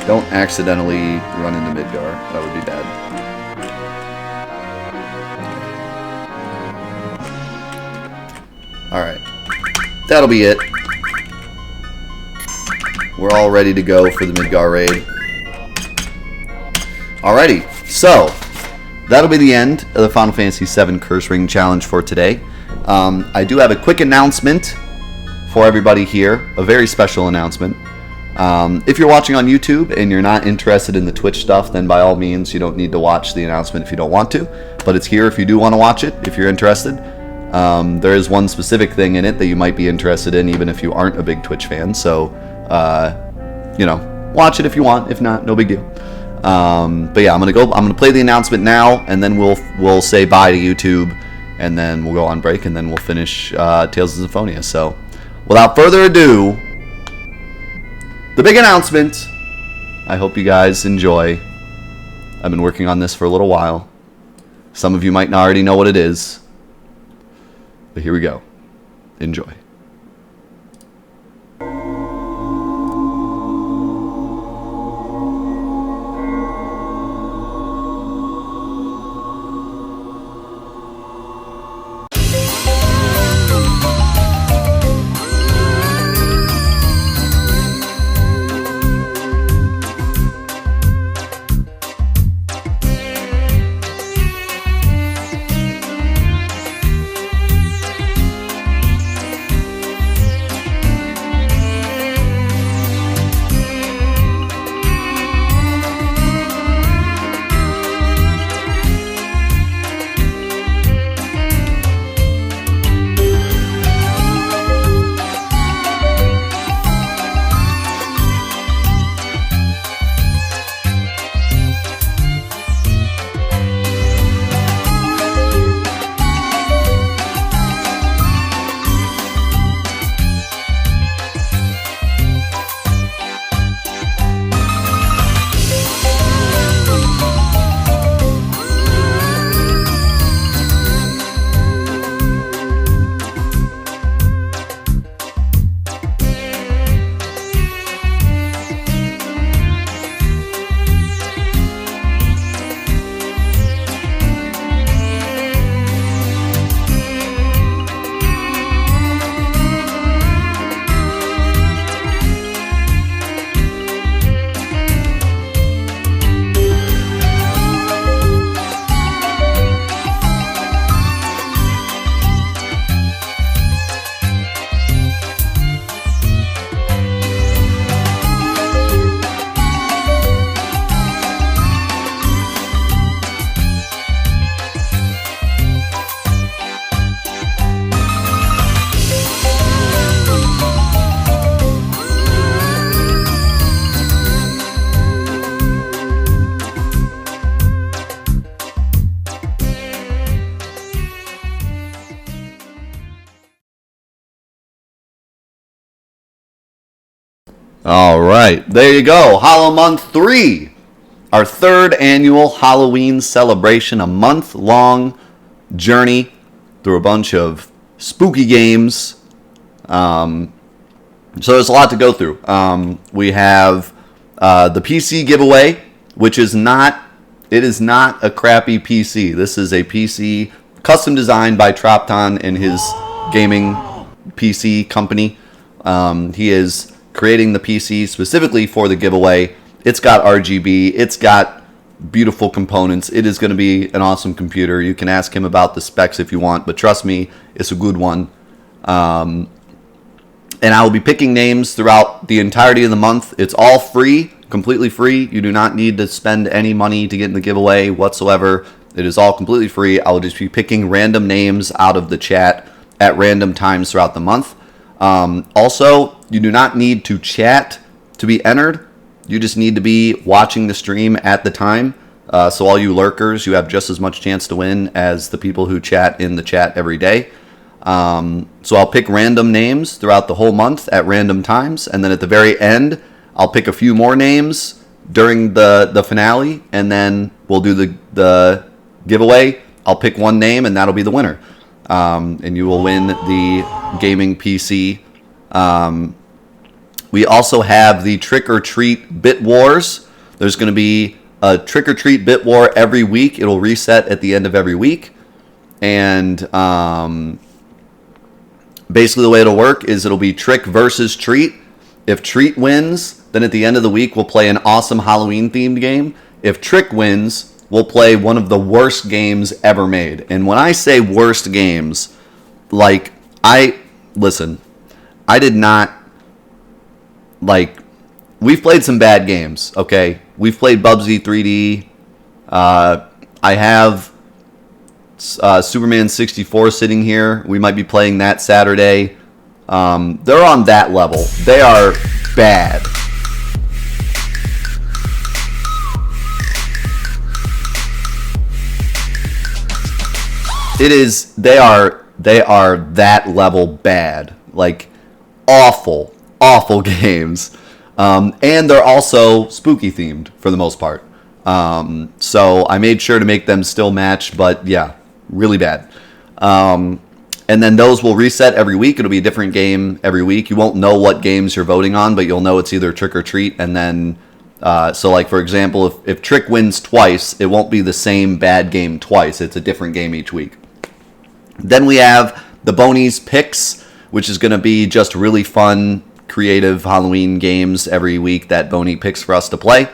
Don't accidentally run into Midgar. That would be bad. Alright, that'll be it. We're all ready to go for the Midgar raid. Alrighty, so that'll be the end of the Final Fantasy VII Curse Ring Challenge for today. I do have a quick announcement for everybody here, a very special announcement. If you're watching on YouTube and you're not interested in the Twitch stuff, then by all means, you don't need to watch the announcement if you don't want to, but it's here if you do want to watch it, if you're interested. There is one specific thing in it that you might be interested in, even if you aren't a big Twitch fan. So, you know, watch it if you want. If not, no big deal. But yeah, I'm gonna play the announcement now, and then we'll say bye to YouTube, and then we'll go on break, and then we'll finish Tales of Symphonia. So, without further ado, the big announcement. I hope you guys enjoy. I've been working on this for a little while. Some of you might not already know what it is. But here we go. Enjoy. All right, there you go. Hollow Month 3, our third annual Halloween celebration, a month-long journey through a bunch of spooky games. So there's a lot to go through. We have the PC giveaway, which is not a crappy PC. This is a PC custom designed by Tropton and his gaming PC company. He is creating the PC specifically for the giveaway. It's got RGB. It's got beautiful components. It is going to be an awesome computer. You can ask him about the specs if you want, but trust me, it's a good one. And I will be picking names throughout the entirety of the month. It's all free, completely free. You do not need to spend any money to get in the giveaway whatsoever. It is all completely free. I will just be picking random names out of the chat at random times throughout the month. Also, you do not need to chat to be entered. You just need to be watching the stream at the time. So all you lurkers, you have just as much chance to win as the people who chat in the chat every day. So I'll pick random names throughout the whole month at random times. And then at the very end, I'll pick a few more names during the finale. And then we'll do the giveaway. I'll pick one name and that'll be the winner. And you will win the gaming PC. We also have the Trick or Treat Bit Wars. There's going to be a Trick or Treat Bit War every week. It'll reset at the end of every week. And basically the way it'll work is it'll be Trick versus Treat. If Treat wins, then at the end of the week we'll play an awesome Halloween themed game. If Trick wins, we'll play one of the worst games ever made. And when I say worst games, like, I did not, like, we've played some bad games, okay? We've played Bubsy 3D. I have Superman 64 sitting here. We might be playing that Saturday. They're on that level. They are bad. They are that level bad. Like, awful games. And they're also spooky themed for the most part. So I made sure to make them still match, but yeah, really bad. And then those will reset every week. It'll be a different game every week. You won't know what games you're voting on, but you'll know it's either Trick or Treat. And then, so like, for example, if Trick wins twice, it won't be the same bad game twice. It's a different game each week. Then we have the Boney's Picks, which is going to be just really fun, creative Halloween games every week that Boney picks for us to play.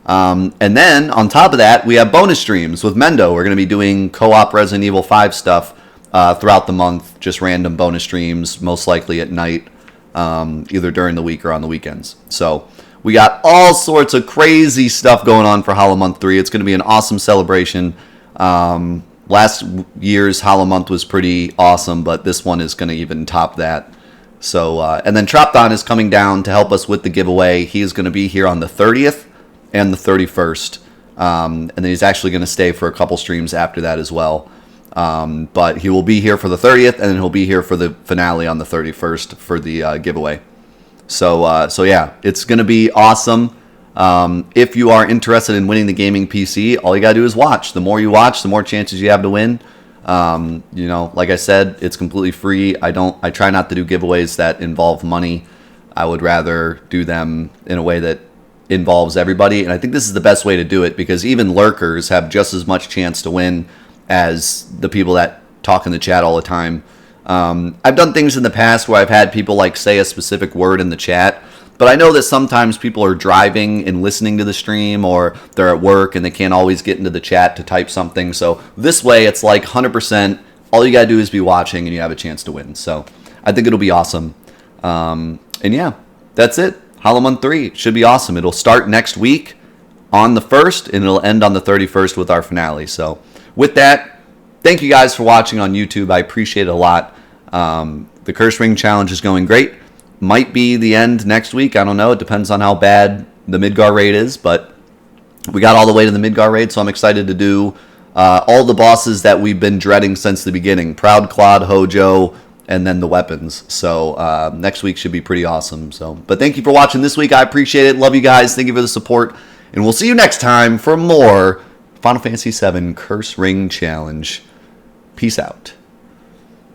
And then, on top of that, we have bonus streams with Mendo. We're going to be doing co-op Resident Evil 5 stuff throughout the month, just random bonus streams, most likely at night, either during the week or on the weekends. So we got all sorts of crazy stuff going on for Hollow Month 3. It's going to be an awesome celebration. Last year's Hollow Month was pretty awesome, but this one is going to even top that. So, and then Tropton is coming down to help us with the giveaway. He is going to be here on the 30th and the 31st. And then he's actually going to stay for a couple streams after that as well. But he will be here for the 30th, and then he'll be here for the finale on the 31st for the giveaway. So yeah, it's going to be awesome. If you are interested in winning the gaming PC, all you got to do is watch. The more you watch, the more chances you have to win. You know, like I said, it's completely free. I try not to do giveaways that involve money. I would rather do them in a way that involves everybody. And I think this is the best way to do it, because even lurkers have just as much chance to win as the people that talk in the chat all the time. I've done things in the past where I've had people like say a specific word in the chat, but I know that sometimes people are driving and listening to the stream, or they're at work and they can't always get into the chat to type something. So this way it's like 100%. All you got to do is be watching and you have a chance to win. So I think it'll be awesome. And yeah, that's it. Hollow Month 3 should be awesome. It'll start next week on the 1st and it'll end on the 31st with our finale. So with that, thank you guys for watching on YouTube. I appreciate it a lot. The Curse Ring Challenge is going great. Might be the end next week. I don't know. It depends on how bad the Midgar raid is, but we got all the way to the Midgar raid, so I'm excited to do all the bosses that we've been dreading since the beginning. Proud Claude, Hojo, and then the weapons. So next week should be pretty awesome. But thank you for watching this week. I appreciate it. Love you guys. Thank you for the support. And we'll see you next time for more Final Fantasy VII Curse Ring Challenge. Peace out.